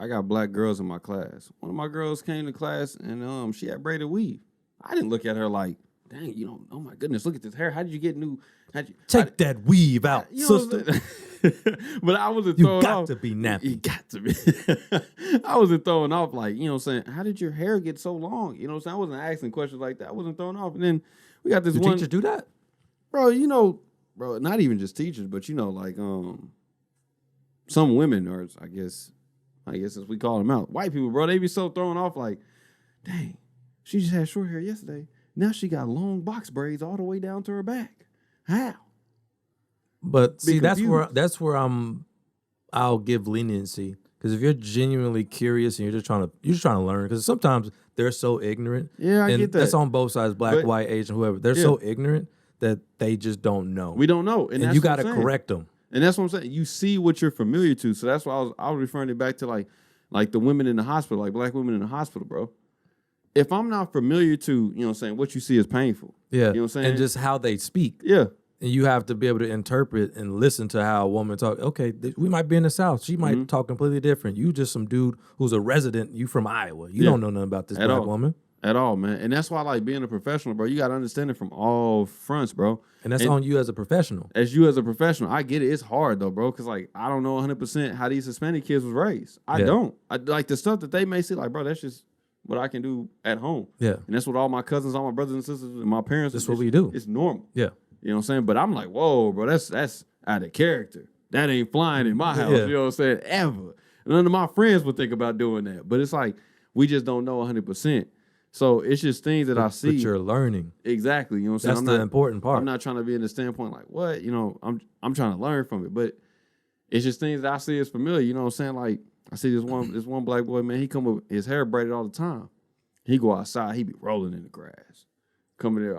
got black girls in my class. One of my girls came to class and she had braided weave. I didn't look at her like, dang, you know, oh my goodness, look at this hair. How did you get new? Take that weave out, You know sister. But I wasn't You throwing got off. to be nappy. You got to be. I wasn't throwing off like, you know what I'm saying? How did your hair get so long? You know what I'm saying? I wasn't asking questions like that. I wasn't throwing off. And then we got this Do one. teachers do that? Bro, you know, not even just teachers, but you know, like some women, or I guess as we call them out, white people, bro, they be so thrown off like, dang, she just had short hair yesterday. Now she got long box braids all the way down to her back. How? But Be see, confused. that's where I'll give leniency, because if you're genuinely curious and you're just trying to learn, because sometimes they're so ignorant. Yeah, I and get that. That's on both sides, black, But- white, Asian, whoever. They're Yeah. so ignorant that they just don't know. We don't know. and that's you what I'm got to saying. correct them. And that's what I'm saying. You see what you're familiar to. So that's why I was referring it back to like the women in the hospital, like black women in the hospital, bro. If I'm not familiar to, you know what I'm saying, what you see is painful. Yeah. You know what I'm saying? And just how they speak. Yeah. And you have to be able to interpret and listen to how a woman talk. Okay, we might be in the South. She might talk completely different. You just some dude who's a resident. You from Iowa. You don't know nothing about this At black all. woman. At all, man. And that's why I like being a professional, bro. You got to understand it from all fronts, bro. And that's on you as a professional. As you as a professional, I get it. It's hard, though, bro, because, like, I don't know 100% how these Hispanic kids was raised. I don't. I like the stuff that they may see, like, bro, that's just what I can do at home. Yeah. And that's what all my cousins, all my brothers and sisters, and my parents. That's what we do. It's normal. Yeah. You know what I'm saying? But I'm like, whoa, bro, that's out of character. That ain't flying in my house. Yeah. You know what I'm saying? Ever. None of my friends would think about doing that. But it's like, we just don't know 100%. So it's just things that I see. But you're learning. Exactly. You know what I'm saying? That's the important part. I'm not trying to be in the standpoint like, what? You know, I'm trying to learn from it. But it's just things that I see as familiar. You know what I'm saying? Like, I see this one black boy, man, he come with his hair braided all the time. He go outside, he be rolling in the grass. Coming there,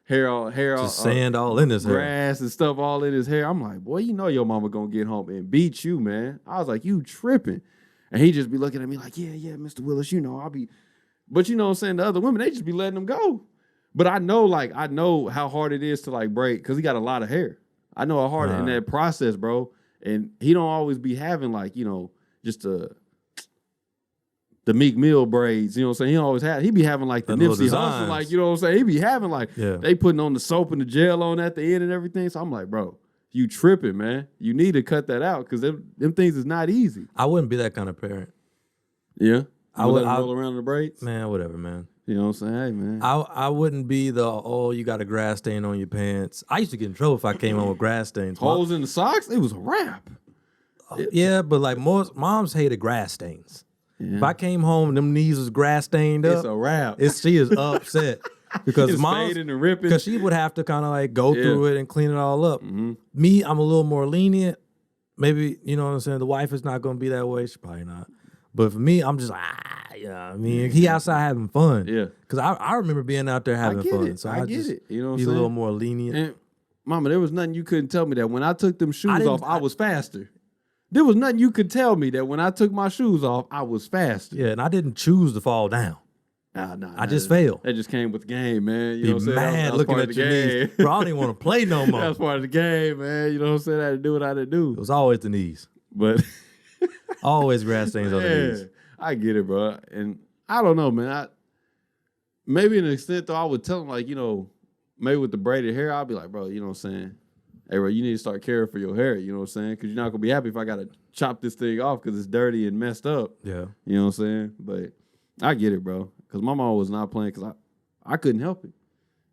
hair all Just sand all in his hair. grass and stuff all in his hair. I'm like, boy, you know your mama gonna get home and beat you, man. I was like, you tripping. And he just be looking at me like, yeah, Mr. Willis, you know, I'll be. But you know what I'm saying? The other women, they just be letting him go. But I know how hard it is to like braid, because he got a lot of hair. I know how hard in that process, bro. And he don't always be having like, you know, just the Meek Mill braids, you know what I'm saying? He be having like the little Nipsey Hussle, designs. like, you know what I'm saying? He be having like, they putting on the soap and the gel on at the end and everything. So I'm like, bro, you tripping, man. You need to cut that out, because them things is not easy. I wouldn't be that kind of parent. Yeah? I would roll around in the braids? Man, whatever, man. You know what I'm saying? Hey, man. I wouldn't be you got a grass stain on your pants. I used to get in trouble if I came home with grass stains. Holes in the socks? It was a wrap. Yeah, but like most moms hated grass stains. Yeah. If I came home and them knees was grass stained up, It's a wrap. she is upset because It's mom, fading and ripping. because she would have to kind of like go through it and clean it all up. Mm-hmm. Me, I'm a little more lenient. Maybe, you know what I'm saying? The wife is not going to be that way. She's probably not. But for me, I'm just like, you know what I mean? He outside having fun. Yeah. Because I remember being out there having get fun. it. So I I get just it. You know what I'm be a saying? little more lenient. And mama, there was nothing you couldn't tell me that when I took them shoes didn't- off, I was faster. There was nothing you could tell me that when I took my shoes off, I was faster. Yeah, and I didn't choose to fall down. Nah, I just failed. That just came with the game, man. You Be know what I'm saying? mad That was looking part at of the your game. knees. Bro, I don't even want to play no more. That was part of the game, man. You know what I'm saying? I had to do what I had to do. It was always the knees. But Always grass stains on the knees. I get it, bro. And I don't know, man. Maybe in an extent, though, I would tell him, like, you know, maybe with the braided hair, I'll be like, bro, you know what I'm saying? Hey, bro, you need to start caring for your hair, you know what I'm saying? Because you're not going to be happy if I got to chop this thing off because it's dirty and messed up. Yeah. You know what I'm saying? But I get it, bro. Because my mom was not playing because I couldn't help it.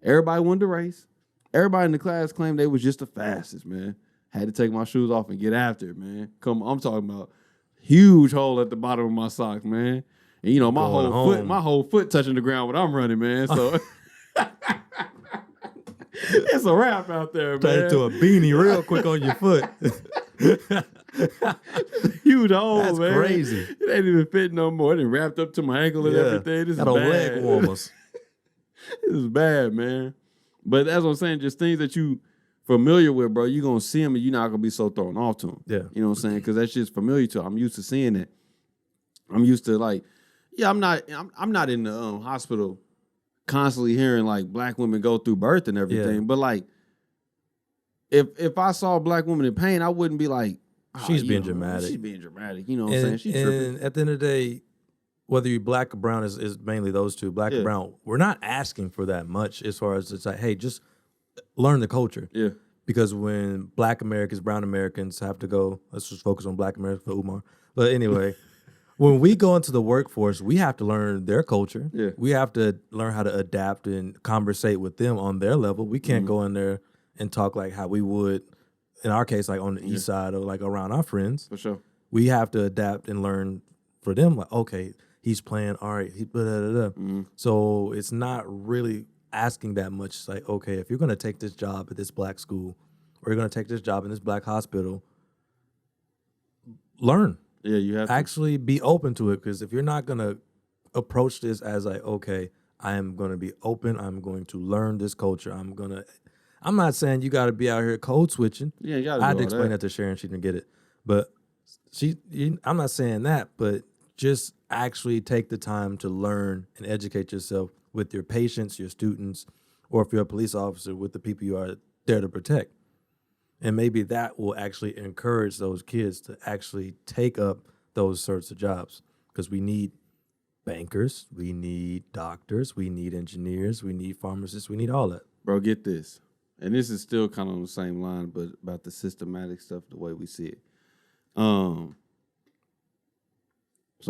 Everybody wanted to race. Everybody in the class claimed they was just the fastest, man. Had to take my shoes off and get after it, man. I'm talking about huge hole at the bottom of my socks, man. And you know, my whole foot touching the ground when I'm running, man. So it's a wrap out there, man. Turn into a beanie real quick on your foot. Huge hole, That's man. crazy. It ain't even fit no more. It wrapped up to my ankle and everything. This Got is a bad. leg warmers. This is bad, man. But that's what I'm saying. Just things that you familiar with, bro. You're going to see them and you're not going to be so thrown off to them. Yeah. You know what I'm saying? Because that's just familiar to them. I'm used to seeing it. I'm used to like, yeah, I'm not in the hospital constantly hearing like black women go through birth and everything. Yeah. But like, if I saw a black woman in pain, I wouldn't be like, She's being She's dramatic. being dramatic. You know what I'm saying? She's tripping. And at the end of the day, whether you're black or brown is mainly those two, black or brown. We're not asking for that much as far as it's like, hey, just learn the culture. Yeah. Because when black Americans, brown Americans have to go, let's just focus on black Americans for Umar. But anyway, when we go into the workforce, we have to learn their culture. Yeah. We have to learn how to adapt and conversate with them on their level. We can't go in there and talk like how we would, in our case, like on the east side or like around our friends. For sure. We have to adapt and learn for them. Like, okay, he's playing, all right. So it's not really asking that much. It's like, okay, if you're going to take this job at this black school or you're going to take this job in this black hospital, learn. Yeah, you have to. Actually be open to it, because if you're not going to approach this as like, okay, I am going to be open, I'm going to learn this culture, I'm not saying you got to be out here code switching. Yeah, you got to I had to explain that to Sharon, she didn't get it. But I'm not saying that, but just actually take the time to learn and educate yourself with your patients, your students, or if you're a police officer, with the people you are there to protect. And maybe that will actually encourage those kids to actually take up those sorts of jobs, because we need bankers, we need doctors, we need engineers, we need pharmacists, we need all that. Bro, get this. And this is still kind of on the same line, but about the systematic stuff, the way we see it. So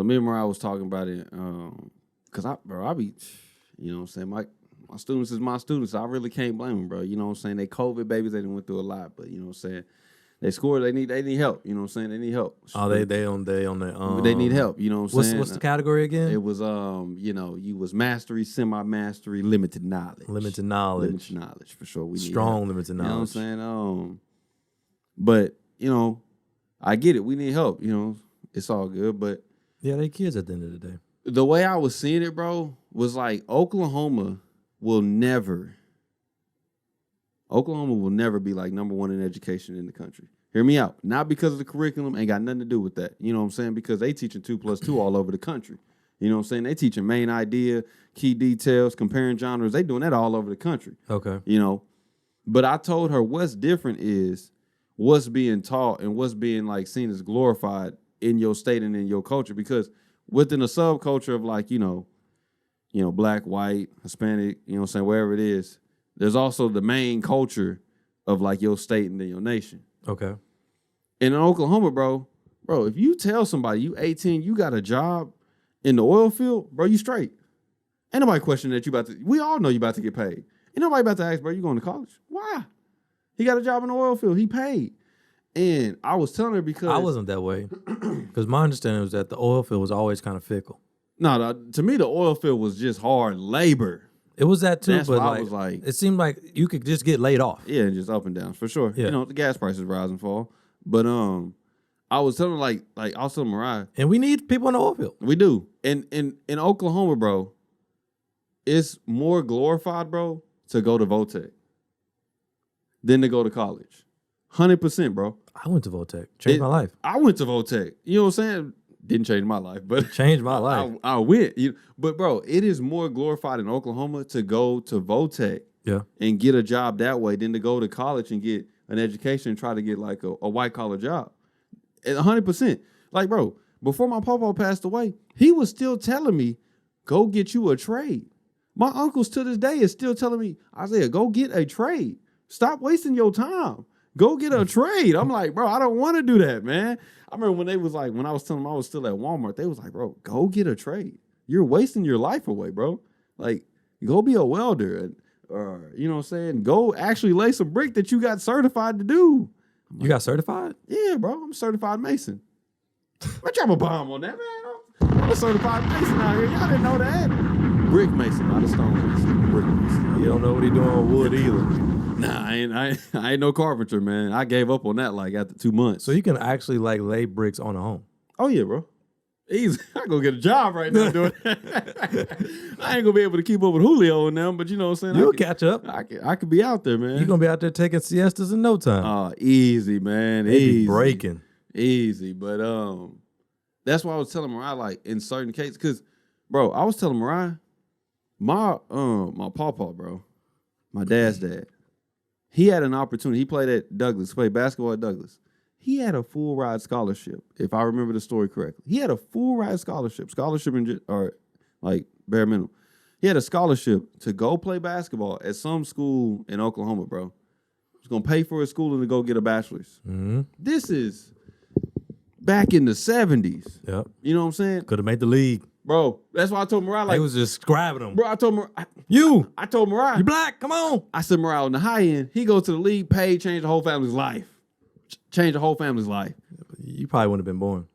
me and Mariah was talking about it, because I be, you know what I'm saying, my students is my students. I really can't blame them, bro. You know what I'm saying? They COVID babies, they done went through a lot, but you know what I'm saying? They scored, they need help. You know what I'm saying? They need help. Oh, they on their they need help, you know what I'm saying? What's the category again? It was you was mastery, semi-mastery, limited knowledge. Limited knowledge. Limited knowledge, for sure. We need strong help. limited You know knowledge. what I'm saying? But, you know, I get it. We need help, you know. It's all good, but Yeah, they kids at the end of the day. the way I was seeing it, bro, was like Oklahoma will never be like number one in education in the country. Hear me out. Not because of the curriculum, ain't got nothing to do with that. You know what I'm saying? Because they teaching 2+2 all over the country. You know what I'm saying? They teaching main idea, key details, comparing genres. They doing that all over the country. Okay. You know? But I told her what's different is what's being taught and what's being like seen as glorified in your state and in your culture. Because within a subculture of like, you know, black, white, Hispanic, you know what I'm saying, wherever it is, there's also the main culture of like your state and then your nation. Okay. And in Oklahoma, bro, if you tell somebody you 18, you got a job in the oil field, bro, you straight. Ain't nobody questioning that we all know you about to get paid. Ain't nobody about to ask, bro, you going to college? Why? He got a job in the oil field. He paid. And I was telling her because... I wasn't that way. Because my understanding was that the oil field was always kind of fickle. No, to me, the oil field was just hard labor. It was that too, That's but what I was like... it seemed like you could just get laid off. Yeah, just up and down, for sure. Yeah. You know, the gas prices rise and fall. But I was telling her, like I was telling Mariah... And we need people in the oil field. We do. And in Oklahoma, bro, it's more glorified, bro, to go to Votech than to go to college. 100%, bro. I went to Votech. Changed my life. I went to Votech. You know what I'm saying? Didn't change my life, but Changed my life. I went. But bro, it is more glorified in Oklahoma to go to Votech and get a job that way than to go to college and get an education and try to get like a white collar job. 100%. Like, bro, before my papa passed away, he was still telling me, go get you a trade. My uncles to this day is still telling me, Isaiah, go get a trade. Stop wasting your time. Go get a trade. I'm like, bro, I don't want to do that, man. I remember when they was like, when I was telling them I was still at Walmart, they was like, bro, go get a trade. You're wasting your life away, bro. Like, go be a welder or, you know what I'm saying? Go actually lay some brick that you got certified to do. You got certified? Yeah, bro. I'm a certified mason. I drop a bomb on that, man. I'm a certified mason out here. Y'all didn't know that. Brick mason, not a stone mason. Brick mason. You don't know what he doing with wood either. Nah, I ain't no carpenter, man. I gave up on that like after 2 months. So you can actually like lay bricks on a home. Oh yeah, bro. Easy. I go get a job right now doing that. I ain't gonna be able to keep up with Julio and them, but you know what I'm saying? You'll catch up. I could be out there, man. You're gonna be out there taking siestas in no time. Oh, easy, man. They easy. be breaking. Easy. But that's why I was telling Mariah, like, in certain cases, because, bro, I was telling Mariah, my pawpaw, bro, my dad's dad, he had an opportunity. He played at Douglas, played basketball at Douglas. He had a full ride scholarship, if I remember the story correctly. He had a full ride scholarship or like bare minimum. He had a scholarship to go play basketball at some school in Oklahoma, bro. He was gonna pay for his schooling to go get a bachelor's. Mm-hmm. This is back in the 70s. Yep. You know what I'm saying? Could have made the league. Bro, that's why I told Mariah, like, They was just grabbing him. bro, I told Mariah, You Mariah, black, come on. I said, Mariah, on the high end, he goes to the league, paid, changed the whole family's life. Change the whole family's life. You probably wouldn't have been born.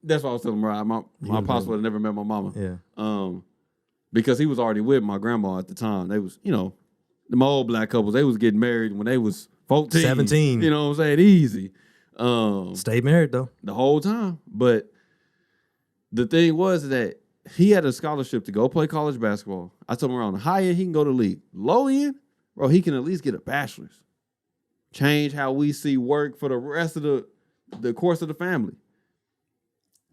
That's what I was telling Mariah. My pops would have never met my mama. Yeah. Because he was already with my grandma at the time. They was, them old black couples, they was getting married when they was 14. 17. You know what I'm saying? Easy. Stay married though. The whole time. But the thing was that he had a scholarship to go play college basketball. I told him around the high end, he can go to league. Low end, bro, he can at least get a bachelor's. Change how we see work for the rest of the course of the family.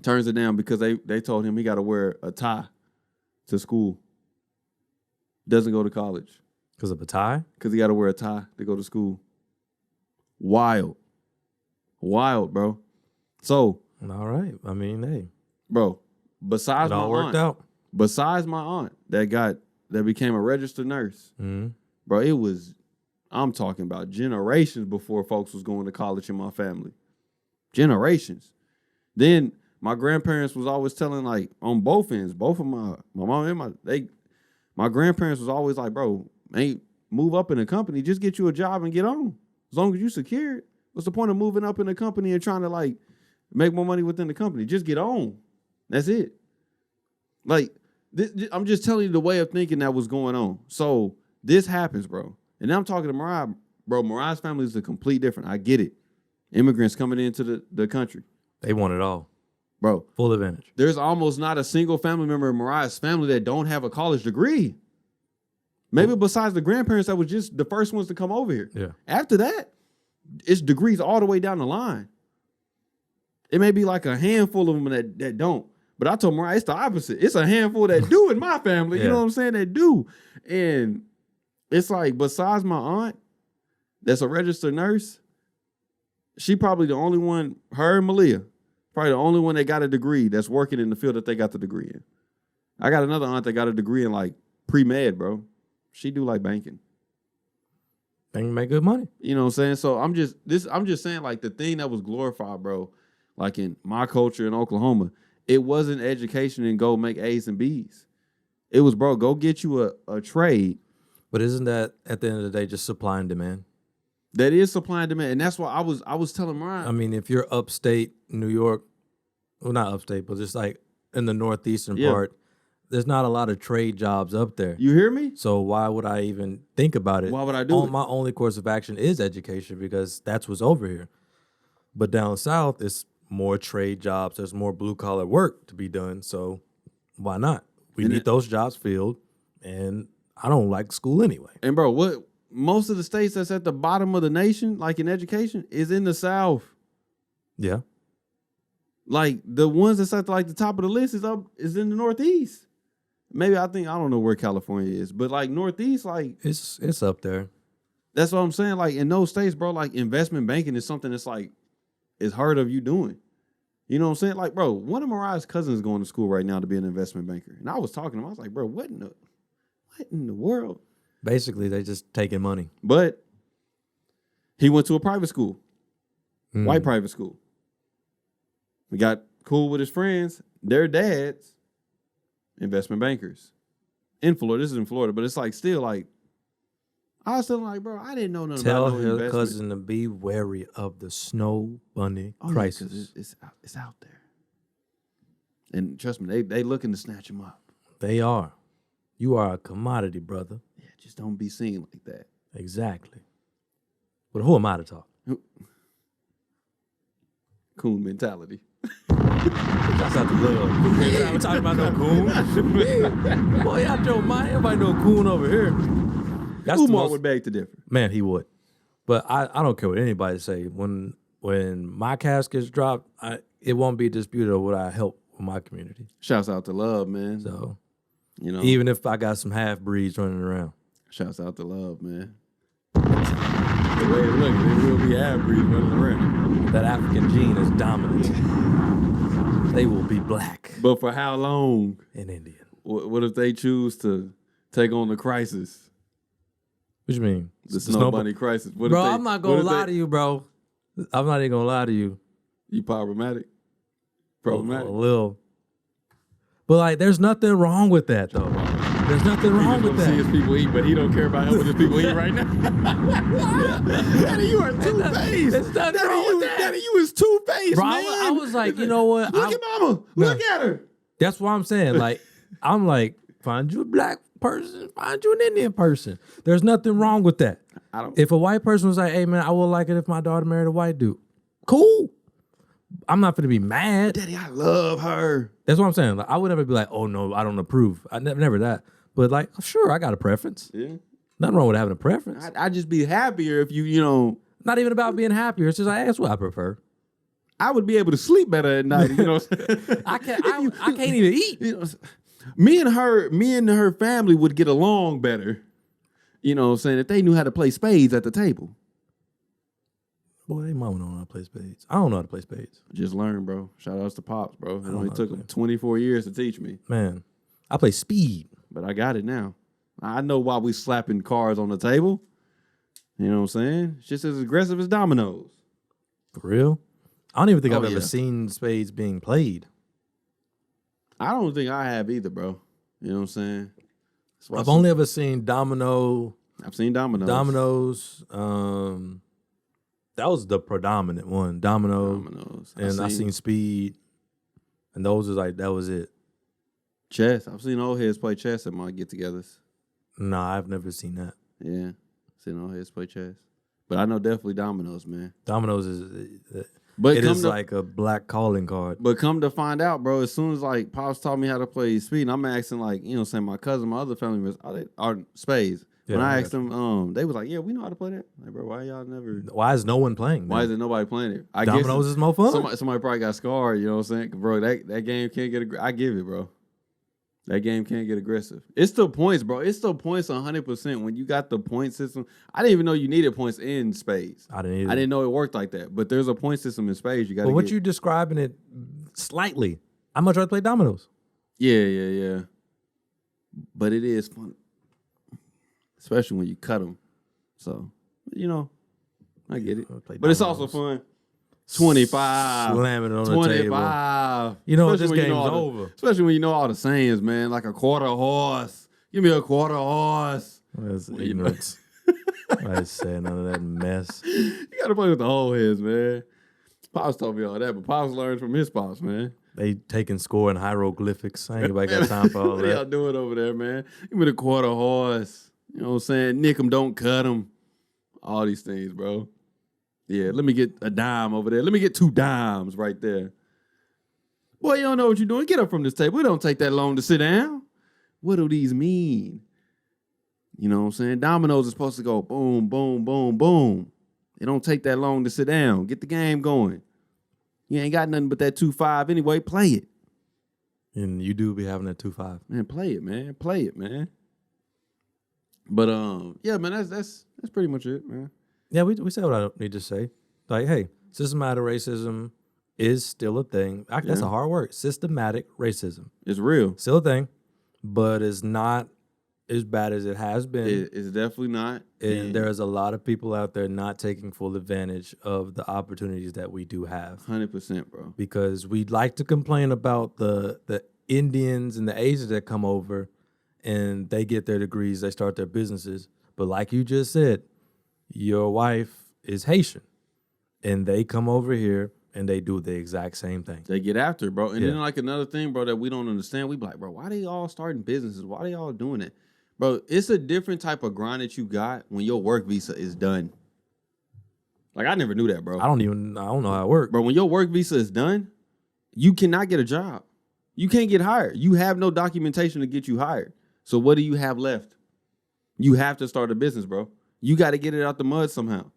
Turns it down because they told him he got to wear a tie to school. Doesn't go to college. Because of a tie? Because he got to wear a tie to go to school. Wild, bro. So. All right. I mean, hey. Bro, besides it all worked out. Besides my aunt that became a registered nurse, bro, I'm talking about generations before folks was going to college in my family. Generations. Then my grandparents was always telling, like, on both ends, both of my mom and my grandparents was always like, bro, ain't move up in a company, just get you a job and get on. As long as you secured, what's the point of moving up in a company and trying to, like, make more money within the company? Just get on. That's it. Like, I'm just telling you the way of thinking that was going on. So this happens, bro. And now I'm talking to Mariah. Bro, Mariah's family is a complete different. I get it. Immigrants coming into the country. They want it all. Bro. Full advantage. There's almost not a single family member in Mariah's family that don't have a college degree. Maybe besides the grandparents that was just the first ones to come over here. Yeah. After that, it's degrees all the way down the line. It may be like a handful of them that don't. But I told Mariah, it's the opposite. It's a handful that do in my family. Yeah. You know what I'm saying? That do. And it's like, besides my aunt, that's a registered nurse, she probably the only one, her and Malia, probably the only one that got a degree that's working in the field that they got the degree in. I got another aunt that got a degree in, like, pre-med, bro. She do, like, banking. They can make good money. You know what I'm saying? So I'm just saying, like, the thing that was glorified, bro, like in my culture in Oklahoma, it wasn't education and go make A's and B's. It was, bro, go get you a trade. But isn't that, at the end of the day, just supply and demand? That is supply and demand. And that's why I was telling Mariah. I mean, if you're upstate New York, well, not upstate, but just like in the northeastern part, there's not a lot of trade jobs up there. You hear me? So why would I even think about it? Why would I do it? My only course of action is education because that's what's over here. But down south, it's more trade jobs. There's more blue-collar work to be done. So why not? We need those jobs filled, and I don't like school anyway. And, bro, what most of the states that's at the bottom of the nation, like in education, is in the South. Yeah. Like, the ones that's at, like, the top of the list is in the Northeast. Maybe I don't know where California is, but, like, Northeast, like... It's up there. That's what I'm saying. Like, in those states, bro, like, investment banking is something that's, like, is heard of you doing. You know what I'm saying? Like, bro, one of Mariah's cousins is going to school right now to be an investment banker. And I was talking to him. I was like, bro, what in the world? Basically, they just taking money. But he went to a private school, white private school. We got cool with his friends. Their dads, investment bankers. In Florida. This is in Florida, but it's like still like, I was still like, bro, I didn't know nothing about no investment. Tell her cousin to be wary of the snow bunny crisis. Yeah, it's out there. And trust me, they looking to snatch him up. They are. You are a commodity, brother. Yeah, just don't be seen like that. Exactly. But who am I to talk? Coon mentality. That's not the love. We're talking about no coon. Boy, out your mind. Everybody know coon over here. That's Umar would beg to differ. Man, he would. But I don't care what anybody say. When my casket's dropped, it won't be disputed of what I help with my community. Shouts out to love, man. So, you know, even if I got some half breeds running around. Shouts out to love, man. The way it looks, there will be half-breeds running around. That African gene is dominant. They will be black But for how long? and Indian. What if they choose to take on the crisis? What you mean? The snow bunny crisis. What Bro, if they, I'm not gonna lie to you, bro. I'm not even gonna lie to you. You problematic? A Problematic. little. But like, there's nothing wrong with that, though. There's nothing wrong with See that. his people eat, but he don't care about helping his people eat right now. Daddy, you are two-faced. There's nothing wrong with that. Daddy, you is two-faced, Bro, man. I was like, you know what? Look at mama. Look at her. That's what I'm saying. Like, I'm like, find you a black person, find you an Indian person. There's nothing wrong with that. If a white person was like, hey, man, I would like it if my daughter married a white dude. Cool. I'm not going to be mad. Daddy, I love her. That's what I'm saying. Like, I would never be like, oh, no, I don't approve. I never that. But like, sure, I got a preference. Yeah. Nothing wrong with having a preference. I'd just be happier if you know. Not even about being happier. It's just like, that's what I prefer. I would be able to sleep better at night. You know what I'm saying? I can't even eat. You know, me and her family would get along better. You know what I'm saying? If they knew how to play spades at the table. Boy, they mama don't know how to play spades. I don't know how to play spades. Just learn, bro. Shout outs to Pops, bro. It don't only know took how to him 24 years to teach me. Man, I play speed. But I got it now. I know why we slapping cards on the table. You know what I'm saying? It's just as aggressive as dominoes. For real? I don't even think I've ever yeah. seen spades being played. I don't think I have either, bro. You know what I'm saying? I've only ever seen dominoes. I've seen dominoes. Dominoes. That was the predominant one. Dominoes. And I seen speed. And those was like, that was it. Chess. I've seen old heads play chess at my get-togethers. Nah, I've never seen that. Yeah, seen old heads play chess. But I know definitely dominoes, man. Dominoes is But it is like a black calling card. But come to find out, bro, as soon as like Pops taught me how to play speed, and I'm asking like, you know, saying my cousin, my other family members are spades. Yeah, when I asked them, they was like, yeah, we know how to play that. Like, bro, why y'all never? Why is no one playing? Why is it nobody playing it? I Dominoes guess is more fun. Somebody probably got scarred. You know what I'm saying, bro? That game can't get. I give it, bro. That game can't get aggressive. It's still points, bro. It's still points 100%. When you got the point system, I didn't even know you needed points in spades. I didn't either. I didn't know it worked like that. But there's a point system in spades. You got. But what you describing it slightly? I much rather play dominoes. Yeah. But it is fun, especially when you cut them. So you know, I get it. But it's also fun. 25. Slamming it on 25. the table. You know, this game's over. Especially when you know all the sayings, man. Like a quarter horse. Give me a quarter horse. That's ignorance. I ain't saying none of that mess. You got to play with the old heads, man. Pops told me all that, but Pops learned from his Pops, man. They taking score in hieroglyphics. I ain't nobody got time for all What are y'all that. doing over there, man? Give me the quarter horse. You know what I'm saying? Nick 'em, don't cut 'em. All these things, bro. Yeah, let me get a dime over there. Let me get 2 dimes right there. Boy, you don't know what you're doing. Get up from this table. It don't take that long to sit down. What do these mean? You know what I'm saying? Dominoes are supposed to go boom, boom, boom, boom. It don't take that long to sit down. Get the game going. You ain't got nothing but that 2-5 anyway. Play it. And you do be having that 2-5. Man, play it, man. Play it, man. But yeah, man, that's pretty much it, man. Yeah, we said what I need to say. Like, hey, systematic racism is still a thing. That's a hard word. Systematic racism. It's real. Still a thing, but it's not as bad as it has been. It's definitely not. And there's a lot of people out there not taking full advantage of the opportunities that we do have. 100%, bro. Because we'd like to complain about the Indians and the Asians that come over and they get their degrees, they start their businesses. But like you just said, your wife is Haitian and they come over here and they do the exact same thing. They get after it, bro. And then like another thing, bro, that we don't understand, we be like, bro, why they all starting businesses? Why they all doing it? Bro, it's a different type of grind that you got when your work visa is done. Like, I never knew that, bro. I don't know how it works. Bro, when your work visa is done, you cannot get a job. You can't get hired. You have no documentation to get you hired. So what do you have left? You have to start a business, bro. You got to get it out the mud somehow.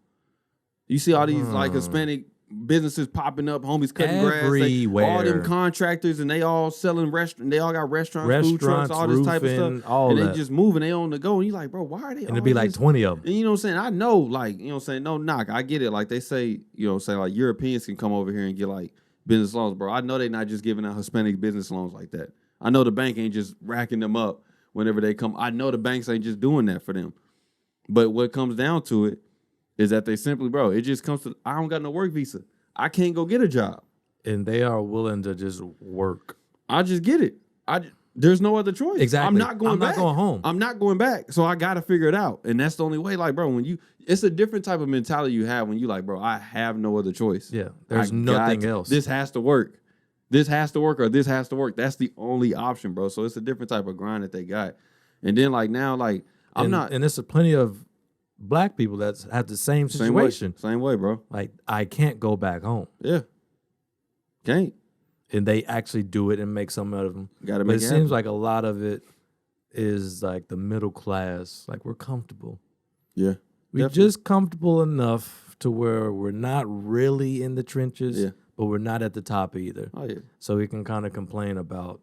You see all these like Hispanic businesses popping up, homies cutting grass. Everywhere. All them contractors, and they all selling they all got restaurants, food trucks, all this type of stuff. All and that. they just moving, they on the go. And you like, bro, why are they And it'd be like 20 of them. And you know what I'm saying? I know, like, you know what I'm saying? No knock. I get it. Like they say, you know what I'm saying? Like Europeans can come over here and get like business loans, bro. I know they not just giving out Hispanic business loans like that. I know the bank ain't just racking them up whenever they come. I know the banks ain't just doing that for them. But what comes down to it is that they simply, bro, it just comes to, I don't got no work visa. I can't go get a job. And they are willing to just work. I just get it. There's no other choice. Exactly. I'm not going back. not going home. I'm not going back. So I got to figure it out. And that's the only way. Like, bro, it's a different type of mentality you have when you like, bro, I have no other choice. Yeah. There's nothing else. This has to work. This has to work or this has to work. That's the only option, bro. So it's a different type of grind that they got. And then like now, like And there's plenty of black people that have the same situation. Same way, bro. Like, I can't go back home. Yeah. Can't. And they actually do it and make something out of them. Gotta but make it it seems happen. like a lot of it is like the middle class. Like, we're comfortable. Yeah. We're Definitely. just comfortable enough to where we're not really in the trenches, Yeah. but we're not at the top either. Oh yeah. So we can kind of complain about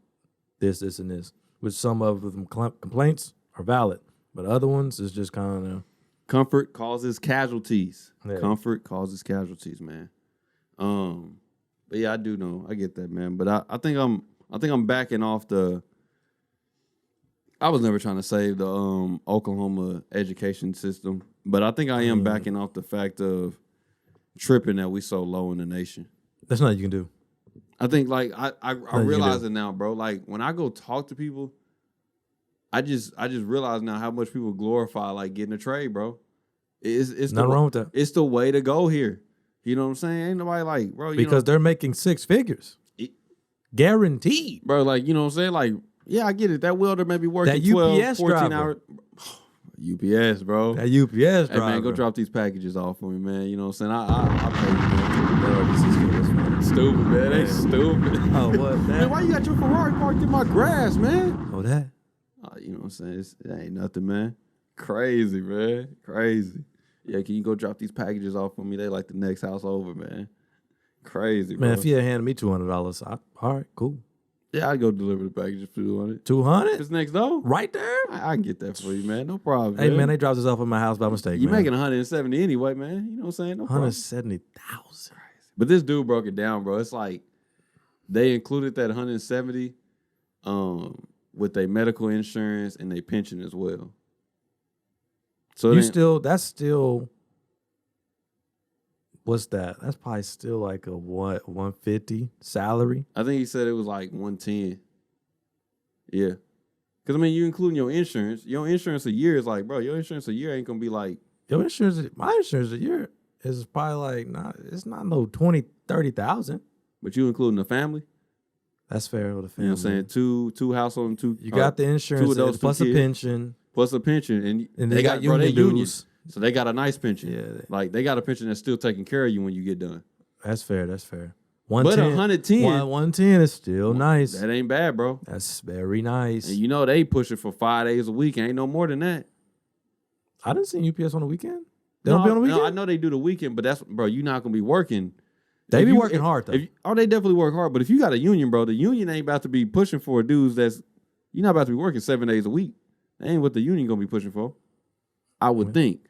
this, and this. Which some of them complaints are valid, but other ones is just kind of Comfort causes casualties. Yeah. Comfort causes casualties, man. But yeah, I do know. I get that, man. But I think I'm backing off the. I was never trying to save the Oklahoma education system, but I think I am backing off the fact of tripping that we so low in the nation. That's nothing you can do. I think like I you realize do. it now, bro. Like when I go talk to people, I just realize now how much people glorify like getting a trade, bro. It's Nothing wrong with that. It's the way to go here. You know what I'm saying? Ain't nobody like, bro. Because they're making six figures, guaranteed. Bro, like, you know what I'm saying? Like, yeah, I get it. That welder may be working That 12, UPS 14 driver. hours. UPS, bro. That UPS Hey, driver. man, go drop these packages off for me, man. You know what I'm saying? I pay you, man. Stupid, man. They stupid. Oh, what? That? Man, why you got your Ferrari parked in my grass, man? Oh, that? You know what I'm saying? It ain't nothing, man. Crazy, man. Crazy. Yeah, can you go drop these packages off for me? They like the next house over, man. Crazy, bro. Man, if you had handed me $200, all right, cool. Yeah, I'd go deliver the packages for 200. 200? It's next door. Right there? I can get that for you, man. No problem. Hey, man, they dropped this off at my house by mistake. You man. making 170 anyway, man. You know what I'm saying? No problem. 170,000. But this dude broke it down, bro. It's like they included that 170 with their medical insurance and their pension as well. So That's still, what's that? That's probably still like a 150 salary. I think he said it was like 110. Yeah. Because, I mean, you including your insurance. Your insurance a year is like, bro, your insurance a year ain't going to be like. Your insurance, my insurance a year is probably like, it's not no 20, 30,000. But you including the family? That's fair with the family. You know what I'm saying? Two household and two. You got the insurance adults, plus two a kids. pension. Plus a pension. And they got union dues. So they got a nice pension. Yeah. Like they got a pension that's still taking care of you when you get done. That's fair. That's fair. But 110. 110 is still nice. That ain't bad, bro. That's very nice. And you know they pushing for 5 days a week. Ain't no more than that. I didn't see UPS on the weekend. They don't be on the weekend? No, I know they do the weekend, but that's, bro, you're not going to be working. They be working hard, though. They definitely work hard. But if you got a union, bro, the union ain't about to be pushing for dudes you're not about to be working 7 days a week. That ain't what the union going to be pushing for. I would think.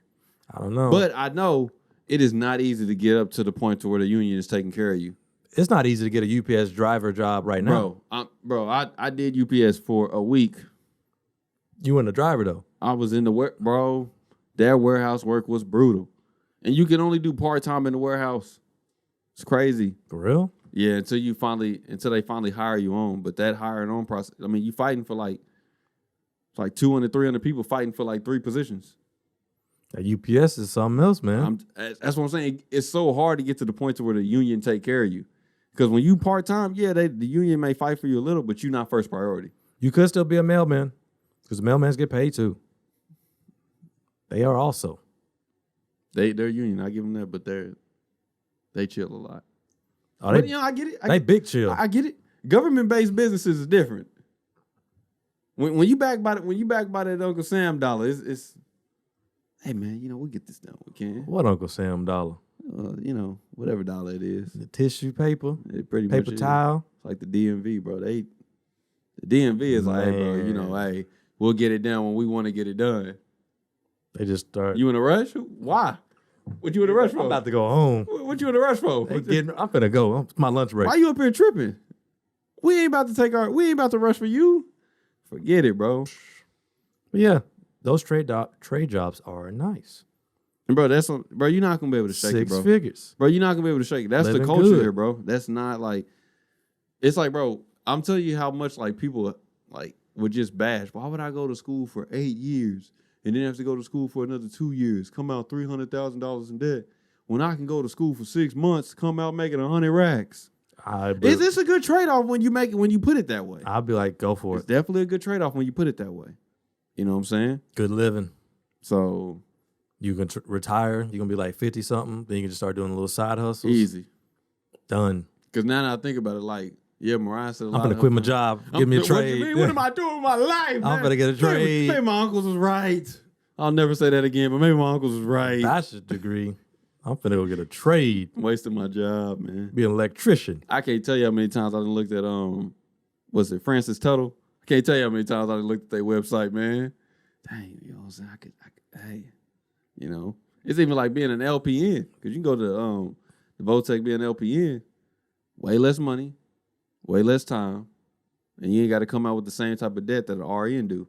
I don't know. But I know it is not easy to get up to the point to where the union is taking care of you. It's not easy to get a UPS driver job right now. I did UPS for a week. You weren't a driver, though. I was in the work, bro. Their warehouse work was brutal. And you can only do part-time in the warehouse. It's crazy. For real? Yeah, until they finally hire you on. But that hiring on process, I mean, you fighting for like 200, 300 people fighting for like 3 positions. That UPS is something else, man. That's what I'm saying. It's so hard to get to the point to where the union take care of you. Because when you part-time, yeah, the union may fight for you a little, but you're not first priority. You could still be a mailman because the mailmans get paid too. They are also. They're union. I give them that, but they chill a lot. Oh, But, I get it. They big chill. I get it. Government-based businesses is different. When you back by that Uncle Sam dollar, it's hey man, we get this done. We can. What Uncle Sam dollar? We'll whatever dollar it is. The tissue paper, It pretty paper much towel. It's like the DMV, bro. The DMV is like, hey, bro, you know, hey, we'll get it done when we want to get it done. They just start. You in a rush? Why? What you in a rush for? I'm about to go home. What you in a rush for? I'm finna go. It's my lunch break. Why you up here tripping? We ain't about to rush for you. Forget it, bro. But yeah, those trade jobs are nice. And bro, bro, you're not gonna be able to shake it, bro. 6 figures. Bro, you're not gonna be able to shake it. That's Living the culture good. here, bro. That's not like, it's like, bro, I'm telling you how much like people like would just bash. Why would I go to school for 8 years and then have to go to school for another 2 years, come out $300,000 in debt when I can go to school for 6 months, come out making 100 racks? Is this a good trade-off when you put it that way? I'll be like, go for It's it. definitely a good trade-off when you put it that way. You know what I'm saying? Good living. So You can retire. You're gonna be like 50 something. Then you can just start doing a little side hustles. easy. Done. Because now that I think about it, like, yeah, Mariah said a I'm lot gonna of quit her- my job. Give me a What you trade. mean? What am I doing with my life, man? I'm gonna get a trade. Maybe my uncles was right. I'll never say that again, but maybe my uncles was right. Bachelor's degree. I'm finna go get a trade. I'm wasting my job, man. Be an electrician. I can't tell you how many times I done looked at was it Francis Tuttle? I can't tell you how many times I done looked at their website, man. Dang, you know what I'm saying? I could hey, you know. It's even like being an LPN, because you can go to the Votech, be an LPN, way less money, way less time, and you ain't got to come out with the same type of debt that an RN do.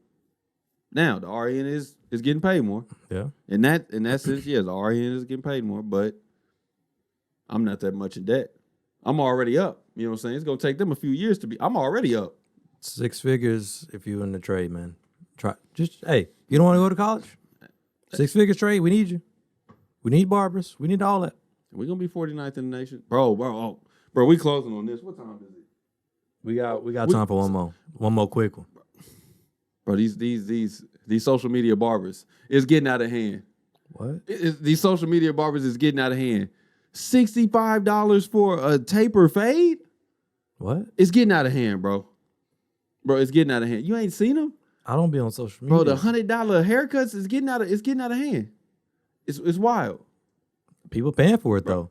Now, the RN is getting paid more. Yeah. In that sense, yes, the RN is getting paid more, but I'm not that much in debt. I'm already up. You know what I'm saying? It's gonna take them a few years I'm already up. 6 figures if you in the trade, man. Hey, you don't want to go to college? 6 figures trade, we need you. We need barbers. We need all that. We're gonna be 49th in the nation. Bro, we closing on this. What time is it? We got time for one more. One more quick one. Bro, these social media barbers is getting out of hand. What? These social media barbers is getting out of hand. $65 for a taper fade? What? It's getting out of hand, bro. Bro, it's getting out of hand. You ain't seen them? I don't be on social media. Bro, the $100 haircuts is getting out of hand. It's wild. People paying for it though.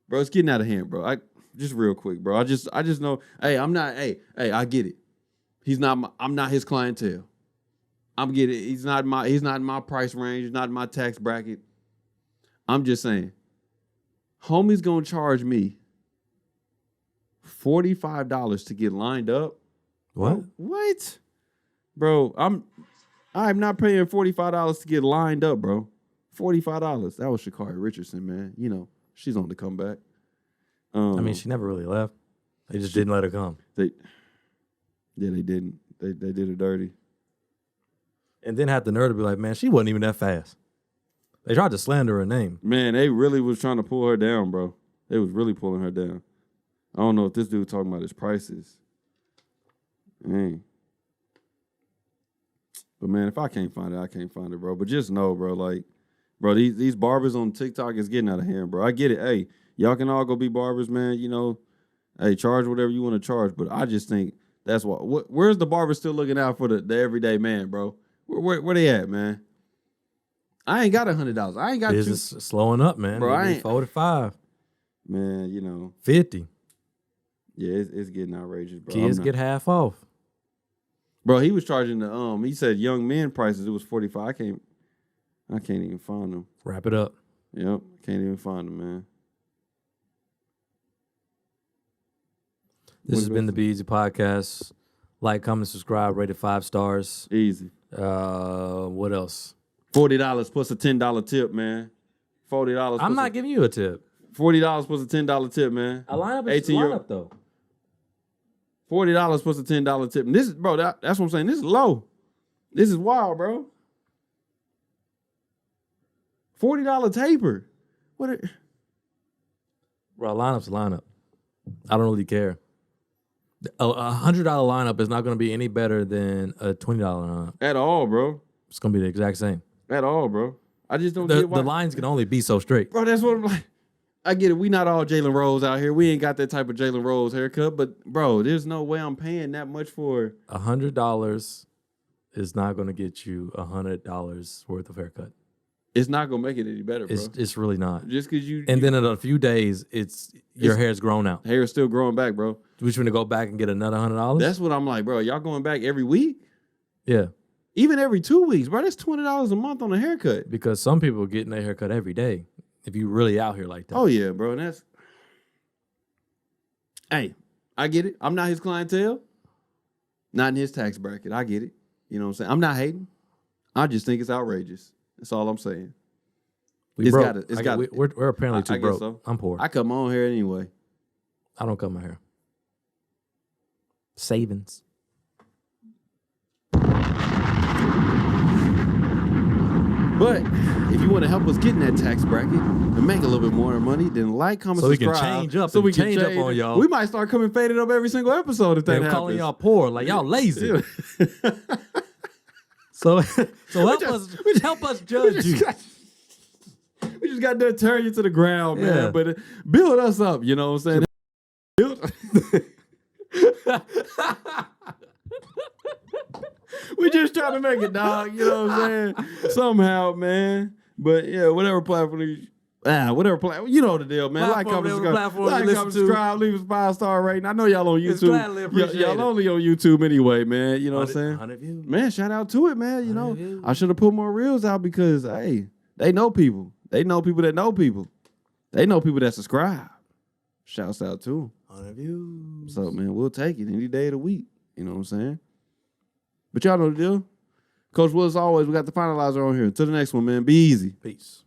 Bro, it's getting out of hand, bro. Just real quick, bro. I just know, I get it. I'm not his clientele. I'm getting it. He's not in my price range, he's not in my tax bracket. I'm just saying, homie's gonna charge me $45 to get lined up. What? Bro, what? Bro, I'm not paying $45 to get lined up, bro. $45. That was Sha'Carri Richardson, man. You know, she's on the comeback. I mean, she never really left. They just didn't let her come. They didn't. They did her dirty. And then had the nerve to be like, man, she wasn't even that fast. They tried to slander her name. Man, they really was trying to pull her down, bro. They was really pulling her down. I don't know if this dude talking about his prices. Dang. But man, if I can't find it, I can't find it, bro. But just know, bro, like, bro, these barbers on TikTok is getting out of hand, bro. I get it. Hey, y'all can all go be barbers, man. You know, hey, charge whatever you want to charge. But I just think that's why. Where's the barber still looking out for the everyday man, bro? Where they at, man? I ain't got $100. I ain't got Business slowing up, man. Bro, I Maybe ain't 45. Man, you know. 50. Yeah, it's getting outrageous, bro. Kids get half off. Bro, he was charging he said young men prices, it was 45. I can't even find them. Wrap it up. Yep, can't even find them, man. This has been the Be Eazy podcast. Like, comment, subscribe, rated 5 stars. Easy. What else? $40 plus a $10 tip, man. $40. I'm not giving you a tip. $40 plus a $10 tip, man. A lineup is a lineup, though. $40 plus a $10 tip. And this is, bro, that's what I'm saying. This is low. This is wild, bro. $40 taper. Bro, a lineup's a lineup. I don't really care. A $100 lineup is not going to be any better than a $20 lineup. At all, bro. It's going to be the exact same. At all, bro. I just don't The get why. lines can only be so straight. Bro, that's what I'm like. I get it. We not all Jalen Rose out here. We ain't got that type of Jalen Rose haircut. But, bro, there's no way I'm paying that much for. $100 is not going to get you $100 worth of haircut. It's not gonna make it any better, bro. It's really not. Just because And then in a few days, your hair's grown out. hair is still growing back, bro. Which you want to go back and get another $100? That's what I'm like, bro. Y'all going back every week? Yeah. Even every 2 weeks, bro. That's $20 a month on a haircut. Because some people are getting their haircut every day. If you really out here like that. Oh yeah, bro. And that's hey, I get it. I'm not his clientele. Not in his tax bracket. I get it. You know what I'm saying? I'm not hating. I just think it's outrageous. That's all I'm saying. We're apparently too broke. So. I'm poor. I cut my own hair anyway. I don't cut my hair. Savings. But if you want to help us get in that tax bracket and make a little bit more money, then like, comment, subscribe. So we can change up. So we can change up on y'all. We might start coming faded up every single episode if that happens. Calling y'all poor, like y'all lazy. So help us judge you. We just got to turn you to the ground, man. But build us up, you know what I'm saying? Build. We just trying to make it, dog. You know what I'm saying? Somehow, man. But yeah, whatever platform you know the deal, man. Like, comment, subscribe, leave us 5-star rating. I know y'all on YouTube. Y'all only on YouTube anyway, man. You know what I'm saying? 100 views. Man, shout out to it, man. You know, views. I should have put more reels out because, hey, they know people. They know people that know people. They know people that subscribe. Shouts out to them. 100 views. So, man, we'll take it any day of the week. You know what I'm saying? But y'all know the deal. Coach Williz, always, we got the finalizer on here. Till the next one, man. Be easy. Peace.